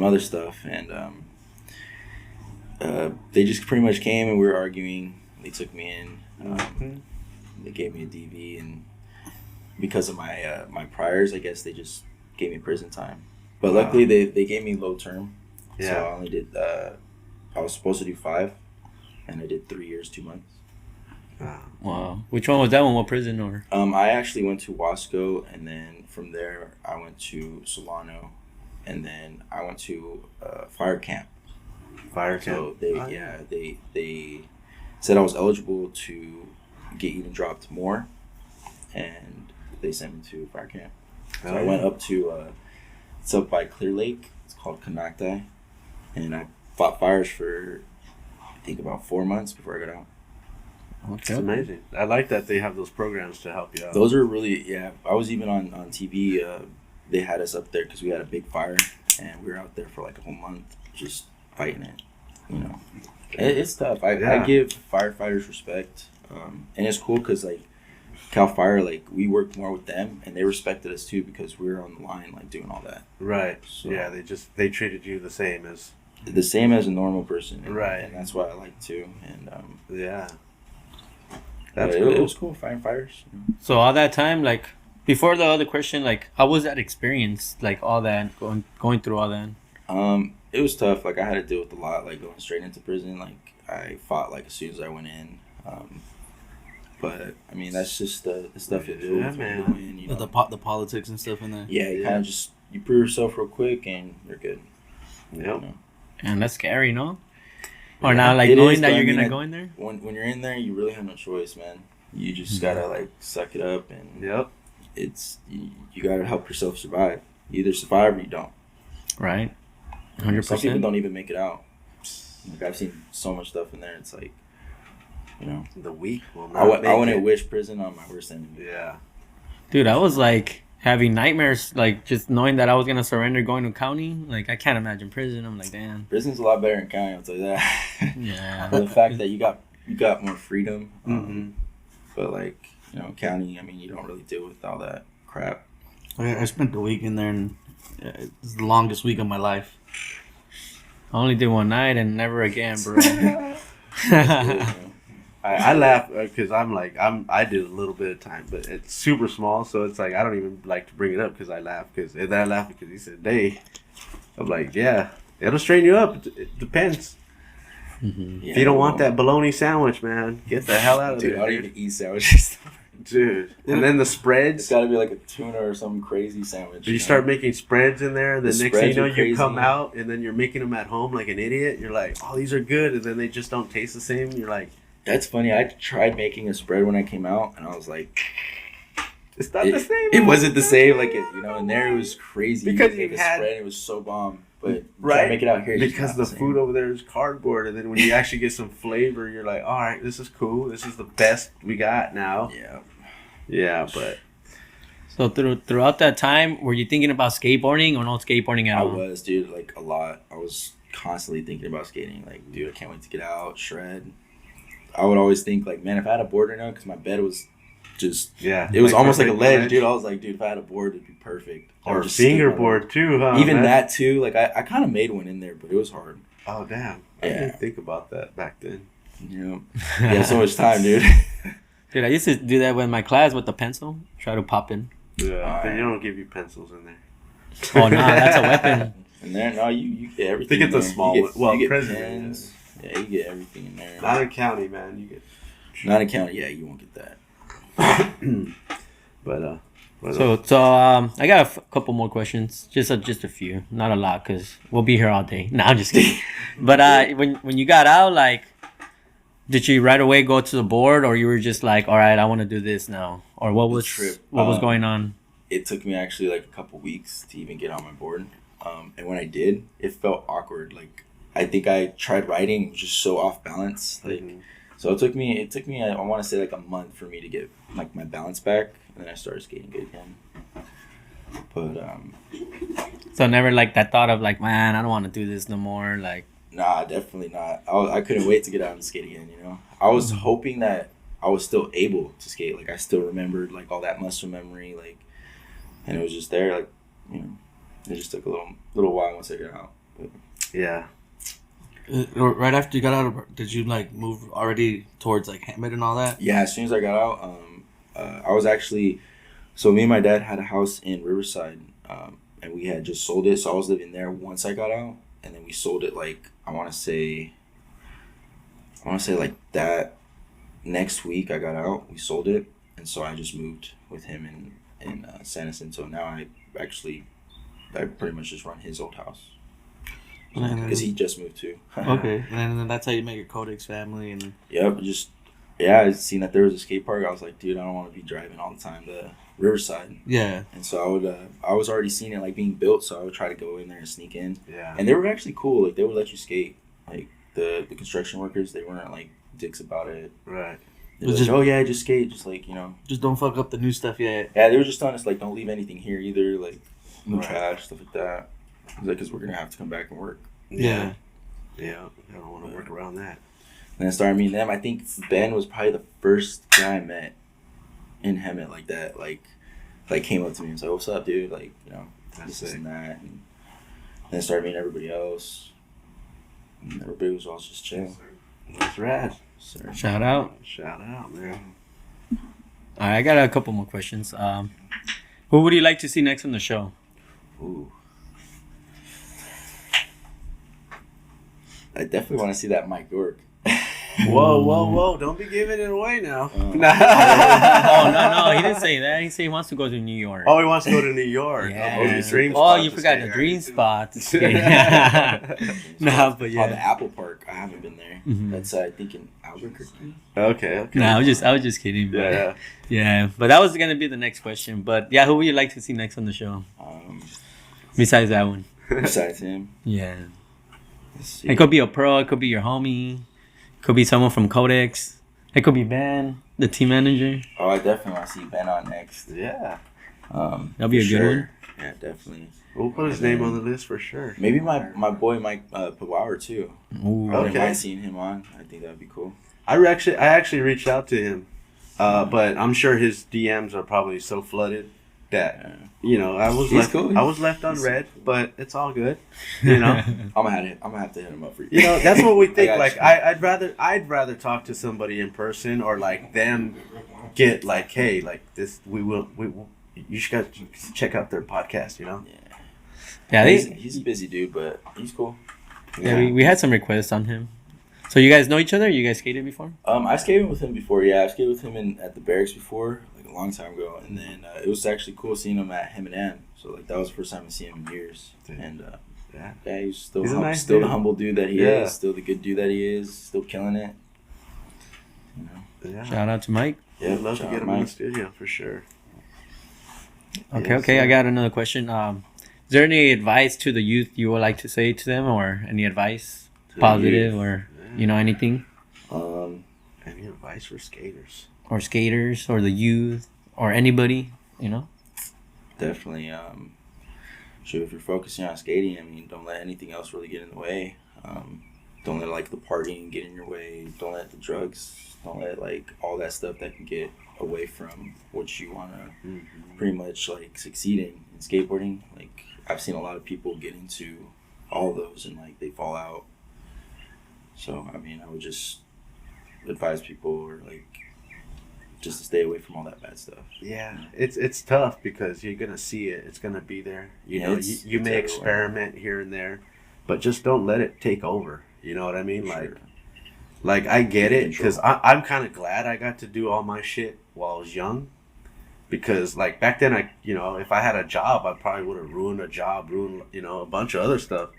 other stuff, and they just pretty much came and we were arguing. They took me in. They gave me a DV, and because of my priors, I guess they just gave me prison time. But luckily, they gave me low term.
Yeah.
So I only did. I was supposed to do 5, and I did 3 years 2 months.
Wow. Which one was that one? What prison, or?
I actually went to Wasco, and then from there I went to Solano, and then I went to fire camp.
Fire
So
camp.
they said I was eligible to get even dropped more, and they sent me to fire camp. So I went up to it's up by Clear Lake. It's called Canacti, and I fought fires for I think about 4 months before I got out.
It's amazing. I like that they have those programs to help you out.
Those are really I was even on TV. They had us up there because we had a big fire, and we were out there for like a whole month just fighting it. You know, it's tough. I give firefighters respect, and it's cool because like Cal Fire, like we worked more with them, and they respected us too because we were on the line, like doing all that.
Right.
So,
Yeah, they treated you the same as
a normal person. And,
Right.
and that's what I like too. And
yeah.
That's
cool.
It was cool fighting fires. You know?
So all that time, like, before the other question, like, how was that experience? Like, all that, going through all that?
It was tough. Like I had to deal with a lot. Like going straight into prison. Like I fought like as soon as I went in. But I mean that's just the stuff you do.
Yeah,
when
man.
you go in, you know.
The politics and stuff in there.
Yeah, you kind of just you prove yourself real quick and you're good.
Yep.
You know?
And that's scary, no? Or now, like,
It
knowing
is,
that
but I
you're
mean,
gonna go in there?
When you're in there, you really have no choice, man. You just gotta like suck it up, and
Yep.
it's you gotta help yourself survive. You either survive or you don't.
Right.
Some people
100%.
don't even make it out. Like I've seen so much stuff in there. It's like, you know,
The weak will
I
not make
wouldn't
it.
wish prison on my worst enemy.
Yeah.
Dude, I was like having nightmares, like just knowing that I was gonna surrender going to county. Like I can't imagine prison. I'm like, damn.
Prison's a lot better in county. I'll tell you that.
Yeah.
For the fact that you got more freedom.
Mm-hmm.
But like, you know, county, I mean, you don't really deal with all that crap.
I spent the week in there, and it's the longest week of my life.
I only did one night and never again, bro.
I laugh because I did a little bit of time, but it's super small, so it's like I don't even like to bring it up because I laugh because he said they. I'm like, yeah, it'll straighten you up. It depends.
Mhm.
Yeah,
If you don't want that bologna sandwich, man, get the hell out of
dude, I
there,
don't
dude.
even eat sandwiches.
Dude. And then the
It's
spreads.
got to be like a tuna or some crazy sandwich.
You start making spreads in there. The next thing you
spreads
know,
are
you come
crazy.
out and then you're making them at home like an idiot. You're like, oh, these are good, and then they just don't taste the same. You're like,
That's funny. I tried making a spread when I came out, and I was like,
it's not the same.
it wasn't the same. Like it, you know, in there it was crazy.
Because
you make
you
a
had-
spread, it was so bomb. But
Right.
try to make it out here, it's just
because
not
the
same.
food over there is cardboard, and then when you actually get some flavor, you're like, all right, this is cool. This is the best we got now.
Yeah.
Yeah, but
So throughout that time, were you thinking about skateboarding or no skateboarding at
I
all?
was, dude, like a lot. I was constantly thinking about skating. Like, dude, I can't wait to get out, shred. I would always think, like, man, if I had a board right now, because my bed was just,
yeah,
it was almost like a
perfect
ledge, dude. I was like, dude, if I had a board, it'd be perfect. I
Or
would
a
just skate my
fingerboard too, huh?
Even
man?
that, too. Like, I kind of made one in there, but it was hard.
Oh damn! I
Yeah.
didn't think about that back then.
You know? You have so much time, dude.
Dude, I used to do that with my class with the pencil. Try to pop in.
Yeah, they don't give you pencils in there.
Oh, no, that's a weapon.
And there, no, you get
I
everything.
think it's
in
a
there.
small
You
one.
get,
Well,
you get
prison,
pens. Yeah, you get everything in there.
Not in county, man. You get.
Not in county. Yeah, you won't get that.
But
So I got a couple more questions. Just a few, not a lot, cause we'll be here all day. No, I'm just kidding. But when you got out, like, did you right away go to the board, or you were just like, all right, I want to do this now, or what was what was going on?
It took me actually like a couple weeks to even get on my board. And when I did, it felt awkward. Like, I think I tried riding, it was just so off balance. Like, so it took me I want to say like a month for me to get like my balance back, and then I started skating good again. But
So never like that thought of like, man, I don't want to do this no more. Like,
nah, definitely not. I couldn't wait to get out and skate again. You know, I was hoping that I was still able to skate. Like, I still remembered like all that muscle memory, like, and it was just there. Like, you know, it just took a little while once I got out. But
yeah,
Right after you got out of, did you like move already towards like Hemet and all that?
yeah, as soon as I got out, I was actually, so me and my dad had a house in Riverside, and we had just sold it. So I was living there once I got out, and then we sold it like I want to say like that next week I got out, we sold it, and so I just moved with him in Sanderson. So now I pretty much just run his old house because he just moved too.
Okay, and then that's how you make your Codex family, and
Yep, I seen that there was a skate park. I was like, dude, I don't want to be driving all the time to Riverside.
yeah.
And so I was already seeing it like being built, so I would try to go in there and sneak in.
yeah.
And they were actually cool. Like, they would let you skate. Like, the construction workers, they weren't like dicks about it.
Right.
They were like,
Just-
oh yeah, just skate, just like, you know.
Just don't fuck up the new stuff yet.
Yeah, they were just telling us like, don't leave anything here either, like no
Right.
trash, stuff like that. Because we're gonna have to come back and work.
Yeah.
Yeah. I don't want to work around that.
And I started meeting them. I think Ben was probably the first guy I met in Hemet like that. Like came up to me and was like, "What's up, dude?" Like, you know,
That's
this
sick.
and that. And then I started meeting everybody else. And everybody was all just chill.
That's rad.
So,
shout out.
Shout out, man.
All right, I got a couple more questions. Who would you like to see next on the show?
ooh. I definitely want to see that Mike York.
Whoa! Don't be giving it away now.
Oh no, he didn't say that. He said he wants to go to New York.
Oh, he wants to go to New York.
Yeah.
Oh, his dream
Oh,
spot
you
to
forgot
skate.
the dream spot. to skate. No, but
Oh, the
yeah.
Apple Park. I haven't been there.
Mhm.
That's I think in Albuquerque.
Okay.
No, I was just kidding. But
Yeah.
yeah, but that was gonna be the next question. But yeah, who would you like to see next on the show
Um,
besides that one?
besides him,
Yeah.
Let's see.
It could be a pro. It could be your homie. It could be someone from Codex. It could be Ben, the team manager.
Oh, I definitely want to see Ben on next.
Yeah.
That'll be a
for
good one.
Yeah, definitely.
We'll put his name on the list for sure.
Maybe my boy Mike Pawauer too.
Ooh.
I wouldn't
Okay.
mind seeing him on. I think that'd be cool.
I actually reached out to him, but I'm sure his DMs are probably so flooded that I was
He's
left
cool.
I was left unread, but it's all good. You know,
I'm gonna have to hit him up for you.
that's what we think.
got
Like
you.
I'd rather talk to somebody in person or like them get like, hey, like this you should guys check out their podcast. You know.
Yeah,
He's a busy dude, but he's cool.
we had some requests on him. So you guys know each other? You guys skated before?
I skated with him before. Yeah, I skated with him at the barracks before, like a long time ago. And then it was actually cool seeing him at Hemet. So like that was the first time I see him in years. And yeah, he's still
He's a nice
still the
dude.
humble dude that he
Yeah.
is, still the good dude that he is, still killing it. You know.
Yeah.
Shout out to Mike.
Yeah, I'd love to
shout
get
out
him in the
Mike.
studio for sure.
Okay, I got another question. Is there any advice to the youth you would like to say to them, or any advice,
To the
positive,
youth.
or anything,
Any advice for skaters?
or skaters, or the youth, or anybody,
Definitely. Sure, if you're focusing on skating, I mean, don't let anything else really get in the way. Don't let like the partying get in your way. Don't let the drugs. Don't let like all that stuff that can get away from what you want to pretty much like succeed in skateboarding. Like I've seen a lot of people get into all those and like they fall out. So I mean, I would just advise people or like just to stay away from all that bad stuff.
Yeah, it's tough because you're gonna see it. It's gonna be there. You
Yeah,
know,
it's
you may
everywhere.
experiment here and there, but just don't let it take over. You know what I mean?
Sure.
Like I get it because
Control.
I'm kind of glad I got to do all my shit while I was young. Because like back then, if I had a job, I probably would have ruined a bunch of other stuff.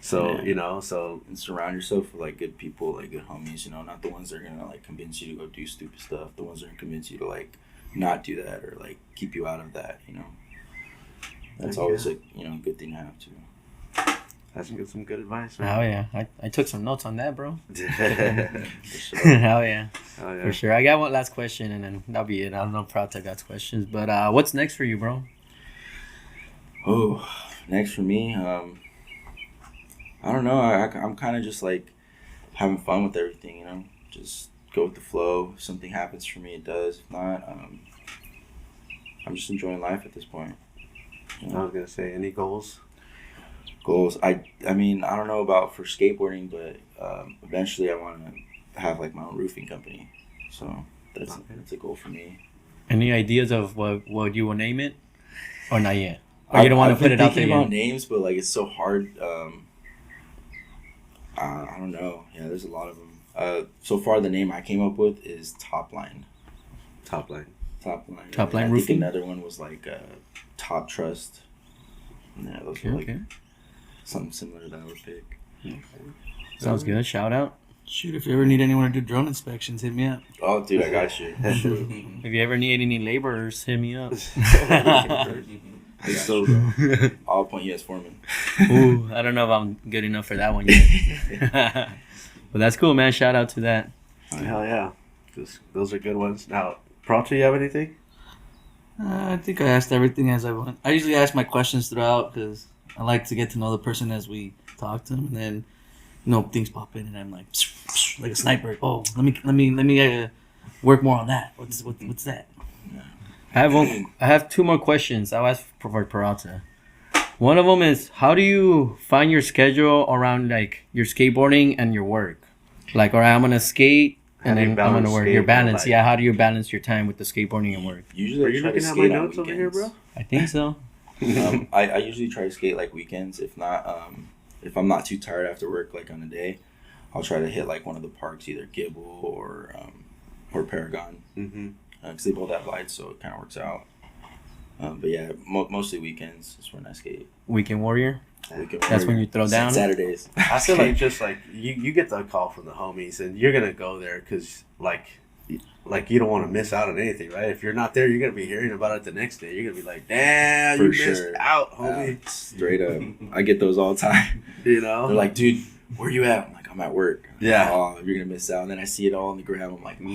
So
Yeah.
so
And surround yourself with like good people, like good homies, not the ones that are gonna like convince you to go do stupid stuff, the ones that are gonna convince you to like not do that or like keep you out of that, That's always a good thing to have too.
that's some good advice.
Oh yeah, I took some notes on that, bro.
Man.
For sure.
Hell yeah,
Oh, yeah.
for sure. I got one last question, and then that'll be it. I don't know if Prata got questions, but what's next for you, bro?
Oh, next for me, I don't know. I'm kind of just like having fun with everything, just go with the flow. If something happens for me, it does. If not, I'm just enjoying life at this point.
I was gonna say, any goals?
Goals. I mean, I don't know about for skateboarding, but eventually I want to have like my own roofing company. So that's a goal for me.
Any ideas of what you will name it, or not yet? Or you don't want to put it out there
thinking about
yet?
names, but like it's so hard. I don't know. Yeah, there's a lot of them. So far, the name I came up with is Top Line.
Top line.
Top Line.
Top
And
Line
I
Roofing?
think another one was like Top Trust. Yeah, those were like something similar that I would pick.
Sounds good. Shout out.
Shoot, if you ever need anyone to do drone inspections, hit me up.
Oh, dude, I got you.
If you ever need any laborers, hit me up.
So I'll appoint you as foreman.
Ooh, I don't know if I'm good enough for that one yet. But that's cool, man. Shout out to that.
Hell yeah. Those are good ones. Now, Prata, you have anything?
I think I asked everything as I went. I usually ask my questions throughout because I like to get to know the person as we talk to them, and then things pop in, and I'm like a sniper. Oh, let me work more on that. What's that?
I have two more questions. I'll ask for Parata. One of them is, how do you find your schedule around like your skateboarding and your work? Like, all right, I'm gonna skate and
How do you
then I'm gonna
balance
work. Your
skate
balance,
and
yeah. How do you balance your time with the skateboarding and work?
Usually,
Are
I
you
try to
looking at my
skate on
notes over here, bro?
weekends.
I think so.
I usually try to skate like weekends. If not, if I'm not too tired after work, like on a day, I'll try to hit like one of the parks, either Gibble or Paragon,
Mm-hmm.
because they both have lights, so it kind of works out. But yeah, mostly weekends is when I skate.
Weekend Warrior.
Weekend
That's when you throw down.
Saturdays.
I feel like just like you get the call from the homies and you're gonna go there because like like you don't want to miss out on anything, right? If you're not there, you're gonna be hearing about it the next day. You're gonna be like, "Damn,
For
you
sure.
missed out, homie."
Straight up, I get those all the time.
You know,
They're like, "Dude, where you at?" I'm like, "I'm at work."
Yeah.
Oh, you're gonna miss out. And then I see it all on the ground. I'm like, you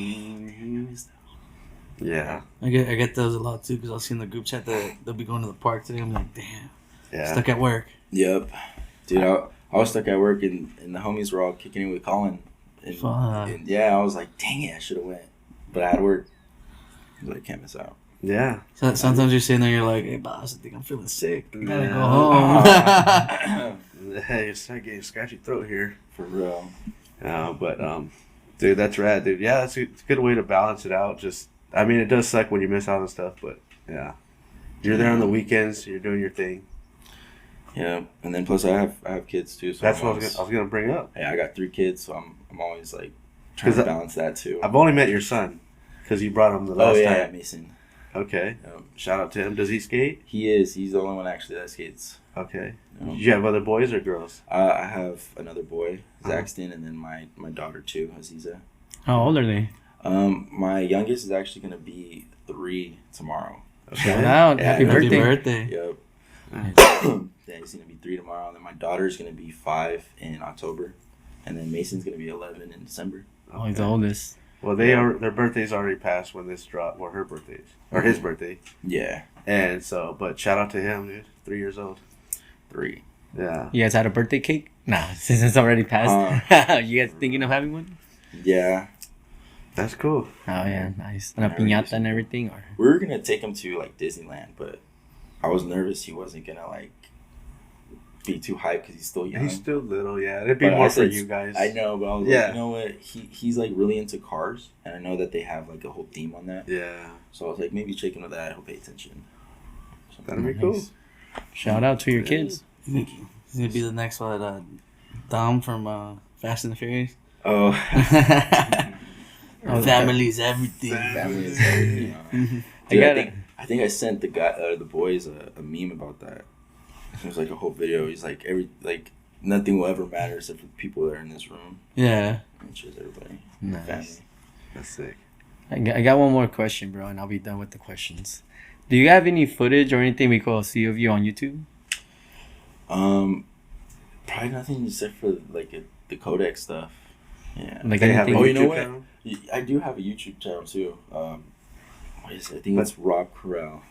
missed out.
yeah,
I get those a lot too because I'll see in the group chat that they'll be going to the park today. I'm like, damn,
yeah.
stuck at work.
Yep, dude. I was stuck at work and the homies were all kicking it with Colin. And,
Fuck.
and yeah, I was like, dang it, I should have went, but I had work. I was like, can't miss out.
Yeah.
So, sometimes you're sitting there, you're like, hey boss, I think I'm feeling sick. I gotta
Yeah.
go home.
Hey, it's not getting scratchy throat here.
For real.
But dude, that's rad, dude. Yeah, it's a good way to balance it out. Just, I mean, it does suck when you miss out on stuff, but yeah, you're there on the weekends. You're doing your thing.
Yeah, and then plus I have kids too. So
That's
I'm
what
always,
I was gonna bring up.
Yeah, I got 3 kids, so I'm always like trying
'Cause
to balance that too.
I've only met your son because you brought him the last
yeah,
time.
Mason.
Okay.
Um,
Shout out to him. Does he skate?
he's the only one actually that skates.
Okay.
Um,
Did you have other boys or girls?
I have another boy,
Uh-huh.
Zaxton, and then my daughter too, Aziza.
How old are they?
My youngest is actually gonna be 3 tomorrow.
Shout out.
Yeah,
Happy
Happy
birthday.
birthday.
Yep.
Nice.
Yeah, he's gonna be 3 tomorrow, and then my daughter's gonna be 5 in October, and then Mason's gonna be 11 in December.
Oh, he's the oldest.
Well, their birthdays already passed when this dropped, or her birthdays, or his birthday.
Yeah,
And so, but shout out to him, dude. 3 years old.
3.
Yeah.
You guys had a birthday cake? Nah, since it's already passed. You guys thinking of having one?
Yeah,
That's cool.
Oh yeah, nice. And a
Yeah,
piñata and everything, or
we were gonna take him to like Disneyland, but I was nervous he wasn't gonna like be too hyped because he's still young.
He's still little, yeah. It'd be
But I
more for
said-
you guys.
I know, but I was
Yeah.
like, you know what? He's like really into cars, and I know that they have like a whole theme on that.
Yeah.
So I was like, maybe take him to that. He'll pay attention. So
That'd be
Nice.
cool.
shout out to your kids.
He's gonna be the next one, Dom from Fast and the Furious.
Oh,
Family's everything.
family is everything.
I
Dude,
got
I think I sent the boys a meme about that. It was like a whole video. He's like nothing will ever matter except for the people that are in this room.
Yeah.
And just everybody.
Nice.
Family.
That's sick.
I got one more question, bro, and I'll be done with the questions. Do you have any footage or anything we could see of you on YouTube?
Probably nothing except for like the Kodak stuff. Yeah.
Like
They have a
anything?
Oh, you know
YouTube
what?
channel?
I do have a YouTube channel too. What is it? I think it's Rob Corral.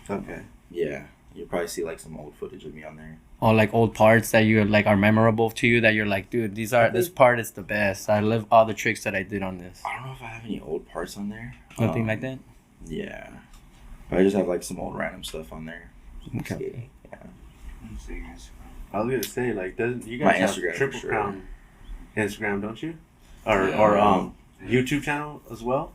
Okay.
Yeah. You'll probably see like some old footage of me on there.
Or like old parts that you like are memorable to you that you're like, dude, this part is the best. I love all the tricks that I did on this.
I don't know if I have any old parts on there.
Nothing like that.
Yeah. But I just have like some old random stuff on there.
Okay.
Skating, yeah.
Let's see your Instagram.
I was gonna say, like, doesn't you
My
guys have
Instagram, for
Triple
sure.
Crown Instagram, don't you? Or
Yeah.
YouTube channel as well?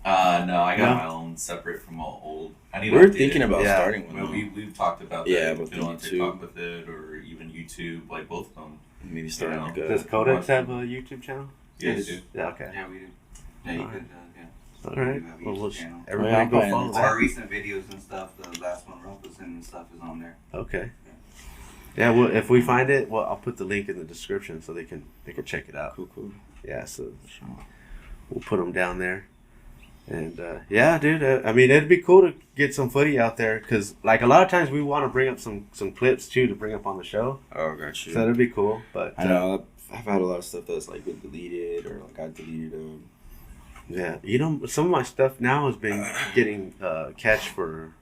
No, I got
No?
my own separate from all old. I need
We were
to update
thinking
it.
about
Yeah.
starting
Well,
one.
we've talked about that.
Yeah,
Yeah,
with
been on
YouTube.
TikTok with it, or even YouTube, like both of them.
Maybe starting
Yeah.
like a.
Does Codex have a YouTube channel?
Yeah,
Yes.
they do.
Yeah, okay.
Yeah, we do. Yeah, you
Alright.
could, yeah.
All right.
You have
Well,
YouTube
we'll
channel.
everybody
I'm
go
fine.
follow
Our
that.
recent videos and stuff, the last one Rob was in and stuff is on there.
Okay. Yeah, well, if we find it, well, I'll put the link in the description so they can check it out.
Cool.
Yeah, so we'll put them down there. And yeah, dude, I mean, it'd be cool to get some footy out there because, like, a lot of times we want to bring up some clips too to bring up on the show.
Oh, got you.
So that'd be cool. But
I know. I've had a lot of stuff that's like been deleted or like I deleted them.
yeah, you know, some of my stuff now has been getting catch for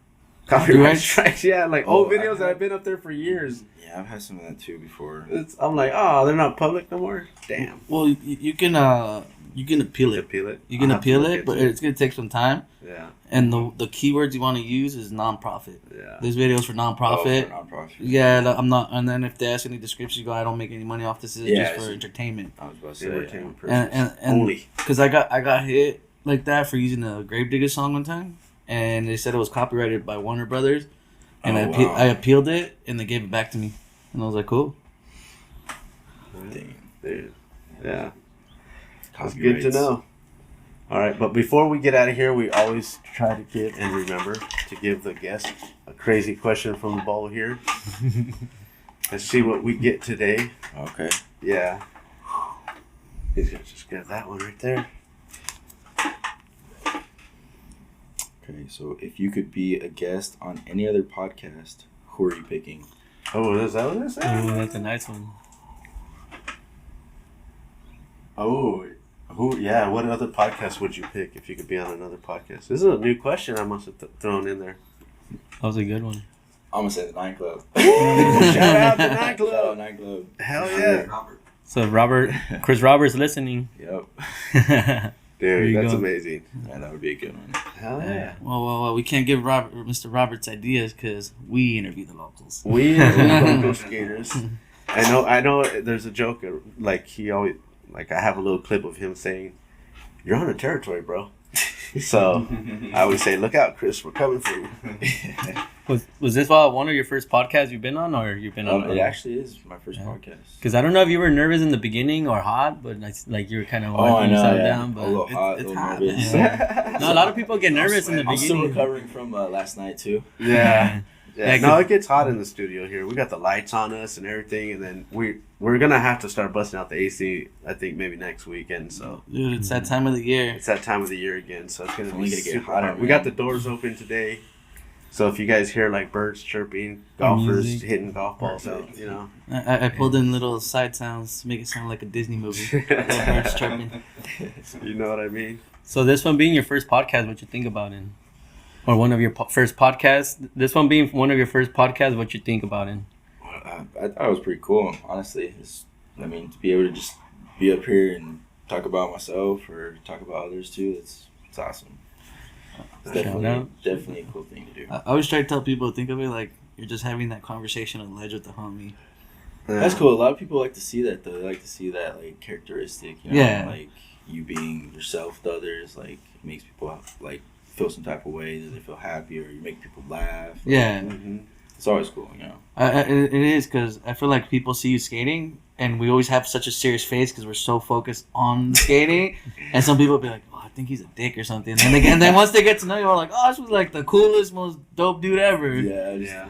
Copyright
copyright strikes. Yeah, like old
Oh,
videos
I-
that have been up there for years.
Yeah, I've had some of that too before.
I'm like, oh, they're not public no more. Damn.
Well, you can appeal it.
Appeal it.
You can
I'll have to
appeal
look
it, but
into
it's gonna take some time.
Yeah,
And the keywords you want to use is nonprofit.
yeah.
There's videos for nonprofit.
Oh, for nonprofit.
Yeah, I'm not. And then if they ask any description, you go, I don't make any money off this. This is
Yeah,
just for
it's-
entertainment.
I was about to say.
Entertainment
And
purposes
and
only.
because I got hit like that for using a Gravedigger song one time, and they said it was copyrighted by Warner Brothers, and
Oh, wow.
I appealed it, and they gave it back to me, and I was like, cool.
Dang.
Dude. Yeah. That's good to
Copyrights.
know. All right, but before we get out of here, we always try to get and remember to give the guest a crazy question from the bowl here. Let's see what we get today.
Okay.
Yeah. He's gonna just get that one right there.
Okay, so if you could be a guest on any other podcast, who are you picking?
Oh, is that what it said?
Ooh, that's a nice one.
Oh, who? Yeah, what other podcast would you pick if you could be on another podcast? This is a new question I must have thrown in there.
That was a good one.
I'm gonna say the Nightclub.
Shout out to
Shout out
Nightclub.
Nightclub.
Hell yeah.
Robert.
So Chris Roberts listening.
Yep.
There you
Dude, that's
go.
amazing.
Yeah, that would be a good one.
Hell yeah.
Well, we can't give Mr. Roberts ideas because we interview the locals.
We are local skaters. I know. There's a joke. Like he always, like I have a little clip of him saying, "You're on a territory, bro." So I always say, "Look out, Chris. We're coming for you."
Was this one of your first podcasts you've been on, or you've been on?
It actually is my first podcast.
Because I don't know if you were nervous in the beginning or hot, but like you were kind of winding yourself down.
A
But
little hot, a
it's
little
hot,
nervous.
no, a lot of people get nervous in the
I'm still
beginning.
recovering from last night too.
Yeah.
Yeah,
No, it gets hot in the studio here. We got the lights on us and everything, and then we're gonna have to start busting out the AC. I think maybe next weekend. So
Dude, it's that time of the year.
it's that time of the year again. So it's gonna
only
be
gonna get
super
hotter,
hot. We
man.
got the doors open today, so if you guys hear like birds chirping, golfers
music.
hitting golf balls out, you know.
I pulled in little side sounds to make it sound like a Disney movie. Little birds chirping.
You know what I mean?
So this one being your first podcast, what you think about it? Or one of your first podcasts? This one being one of your first podcasts, what you think about it?
I thought it was pretty cool, honestly. To be able to just be up here and talk about myself or talk about others too, it's awesome. It's
Shout out.
definitely a cool thing to do.
I always try to tell people, think of it like you're just having that conversation on ledge with the homie.
That's cool. A lot of people like to see that though. They like to see that like characteristic, you know,
Yeah.
like you being yourself to others. Like it makes people like feel some type of way, that they feel happy, or you make people laugh.
Yeah.
Mhm.
It's always cool, you know.
It is because I feel like people see you skating and we always have such a serious face because we're so focused on skating. And some people be like, oh, I think he's a dick or something. And then once they get to know you, are like, oh, this was like the coolest, most dope dude ever.
Yeah.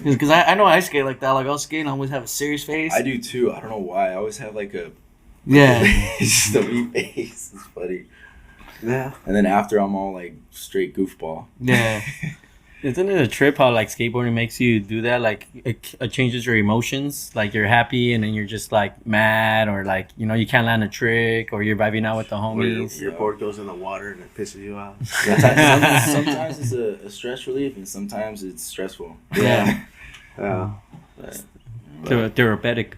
Because I know I skate like that. Like I'll skate and I always have a serious face.
I do too. I don't know why. I always have like a
Yeah.
it's just a mean face. It's funny.
Yeah.
And then after, I'm all like straight goofball.
Yeah.
Isn't it a trip how like skateboarding makes you do that? Like it changes your emotions. Like you're happy and then you're just like mad, or like, you know, you can't land a trick, or you're vibing out with the
Where
homies.
your board goes in the water and it pisses you off.
Sometimes it's a stress relief, and sometimes it's stressful.
Yeah.
Yeah.
But,
Therapeutic.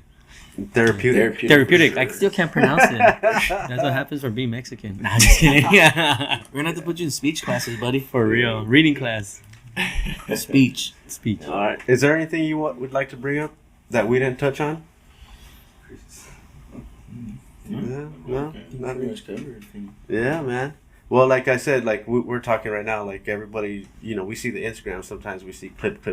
Therapeutic.
Therapeutic. I still can't pronounce it. That's what happens for being Mexican. Nah, I'm just kidding. Yeah.
We're going to have to put you in speech classes, buddy.
For real. Reading class.
Speech.
Speech.
All right. Is there anything you would like to bring up that we didn't touch on? Yeah, no, not
pretty much covered everything.
Yeah, man. Well, like I said, like we're talking right now, like everybody, you know, we see the Instagram. Sometimes we see clip.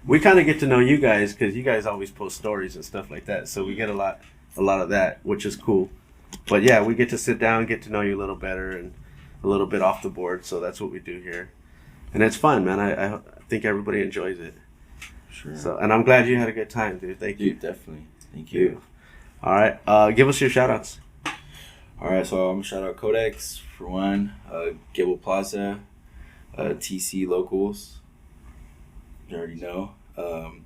We kind of get to know you guys because you guys always post stories and stuff like that. So we get a lot of that, which is cool. But yeah, we get to sit down, get to know you a little better, and a little bit off the board. So that's what we do here, and it's fun, man. I think everybody enjoys it.
Sure.
So, and I'm glad you had a good time, dude. Thank you.
Dude, definitely. Thank you.
All right, give us your shout outs.
All right, so I'm gonna shout out Codex for one, Gable Plaza, TC Locals. You already know. I'm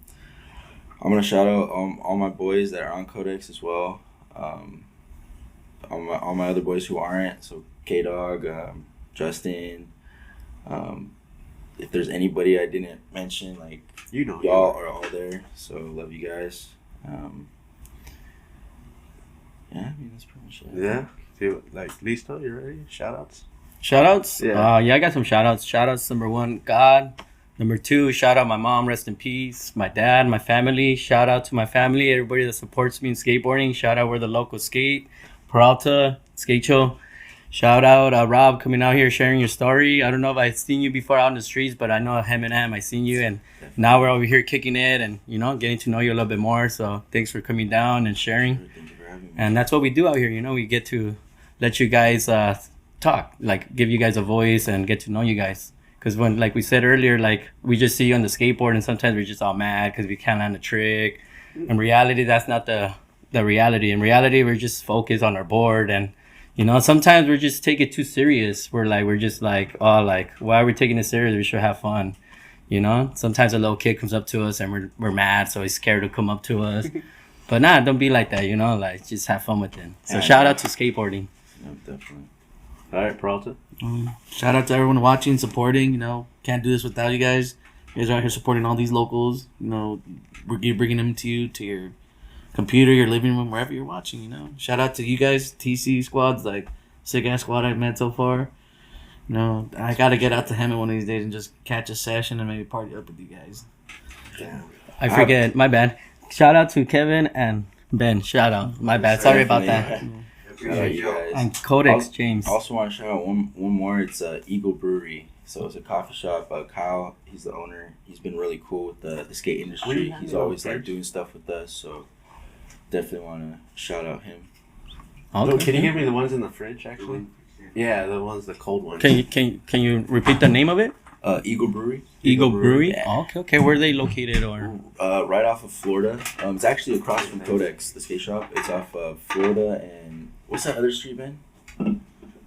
gonna shout out all my boys that are on Codex as well. All my other boys who aren't. So K Dog, Justin. If there's anybody I didn't mention, like
You know,
y'all are all there. So love you guys. Yeah, I mean that's pretty much it.
Yeah. Do like Listo, you ready? Shout outs.
Shout outs?
Yeah.
Yeah, I got some shout outs. Shout outs, number one, God. Number two, shout out my mom, rest in peace. My dad, my family. Shout out to my family, everybody that supports me in skateboarding. Shout out, we're the Locals Sk8, Peralta, Skate Show. Shout out Rob coming out here sharing your story. I don't know if I've seen you before out in the streets, but I know Hemet, I seen you, and now we're over here kicking it and, you know, getting to know you a little bit more. So thanks for coming down and sharing.
Thank you for having me.
And that's what we do out here. You know, we get to let you guys talk, like give you guys a voice and get to know you guys. Because when, like we said earlier, like we just see you on the skateboard and sometimes we're just all mad because we can't land a trick. In reality, that's not the reality. In reality, we're just focused on our board and, You know, sometimes we're just take it too serious. We're just like, oh, like, why are we taking it serious? We should have fun. You know, sometimes a little kid comes up to us and we're mad, so he's scared to come up to us. But nah, don't be like that. You know, like just have fun with it. So
Yeah,
shout out to skateboarding.
No, definitely.
All right, Peralta.
Shout out to everyone watching, supporting. You know, can't do this without you guys. You guys are out here supporting all these locals. You know, we're bringing them to you, to your computer, your living room, wherever you're watching. You know, shout out to you guys, TC squads, like sick ass squad I've met so far. You know, I gotta get out to Hemet one of these days and just catch a session and maybe party up with you guys.
Yeah.
I forget. My bad. Shout out to Kevin and Ben. Shout out. My bad. Sorry about that.
Shout out you guys.
And Codex
Also-
James.
Also want to shout out one more. It's Eagle Brewery. So it's a coffee shop. Kyle, he's the owner. He's been really cool with the skate industry. He's always like doing stuff with us. So definitely want to shout out him.
Oh, can you give me the ones in the fridge, actually? Yeah, the ones, the cold ones.
Can you repeat the name of it?
Eagle Brewery.
Eagle Brewery.
Yeah.
Oh, okay. Where are they located or?
Right off of Florida. It's actually across from Codex, the skate shop. It's off of Florida and what's that other street, Ben?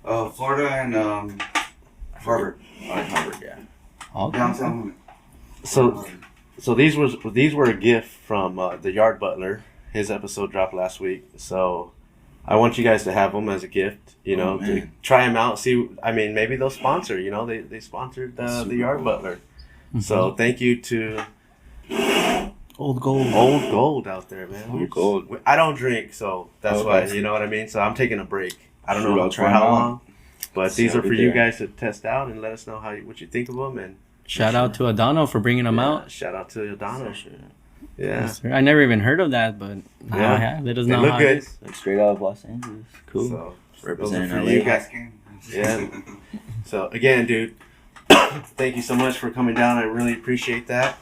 Florida and Harvard.
On Harvard, yeah.
Okay.
Downtown.
So these were a gift from the Yard Butler. His episode dropped last week. So I want you guys to have them as a gift. You know, to
man.
try them out. See, I mean, maybe they'll sponsor. You know, they sponsored the Yard Butler. So thank you to
Old gold.
Old Gold out there, man.
Old Gold.
I don't drink, so that's
Okay.
why, you know what I mean? So I'm taking a break. I don't
Sure,
know
I'll
for
try
how
them out.
long, but
See
these
how
are for
good
you
they are.
guys to test out and let us know what you think of them. And
Shout out to Adano for bringing them out.
shout out to Adana.
Sure.
Yeah,
Yes, sir. I never even heard of that, but now
Yeah.
I have. Let us
they
know
look
how
good.
it is.
Like straight out of Los Angeles. Cool.
So
Representing
those are for
LA.
you guys. Yeah. So again, dude, thank you so much for coming down. I really appreciate that.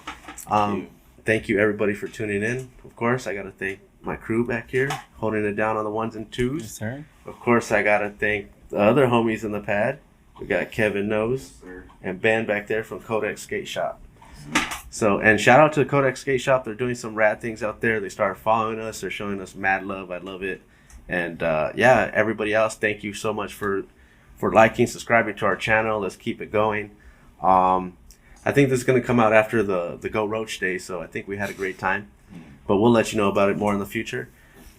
Thank you everybody for tuning in. Of course, I got to thank my crew back here holding it down on the ones and
Yes,
twos.
sir.
Of course, I got to thank the other homies in the pad. We got Kevin Nose and Ben back there from Codex Skate Shop. So, and shout out to the Codex Skate Shop. They're doing some rad things out there. They started following us. They're showing us mad love. I love it. And yeah, everybody else, thank you so much for liking, subscribing to our channel. Let's keep it going. I think this is going to come out after the Go Roach Day, so I think we had a great time. But we'll let you know about it more in the future.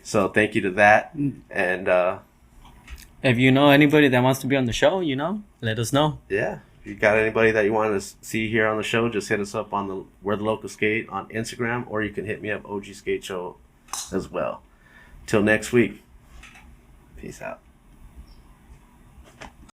So thank you to that. And
If you know anybody that wants to be on the show, you know, let us know.
yeah, if you got anybody that you want to see here on the show, just hit us up on the Where the Locals Skate on Instagram, or you can hit me up OG Skate Show as well. Till next week. Peace out.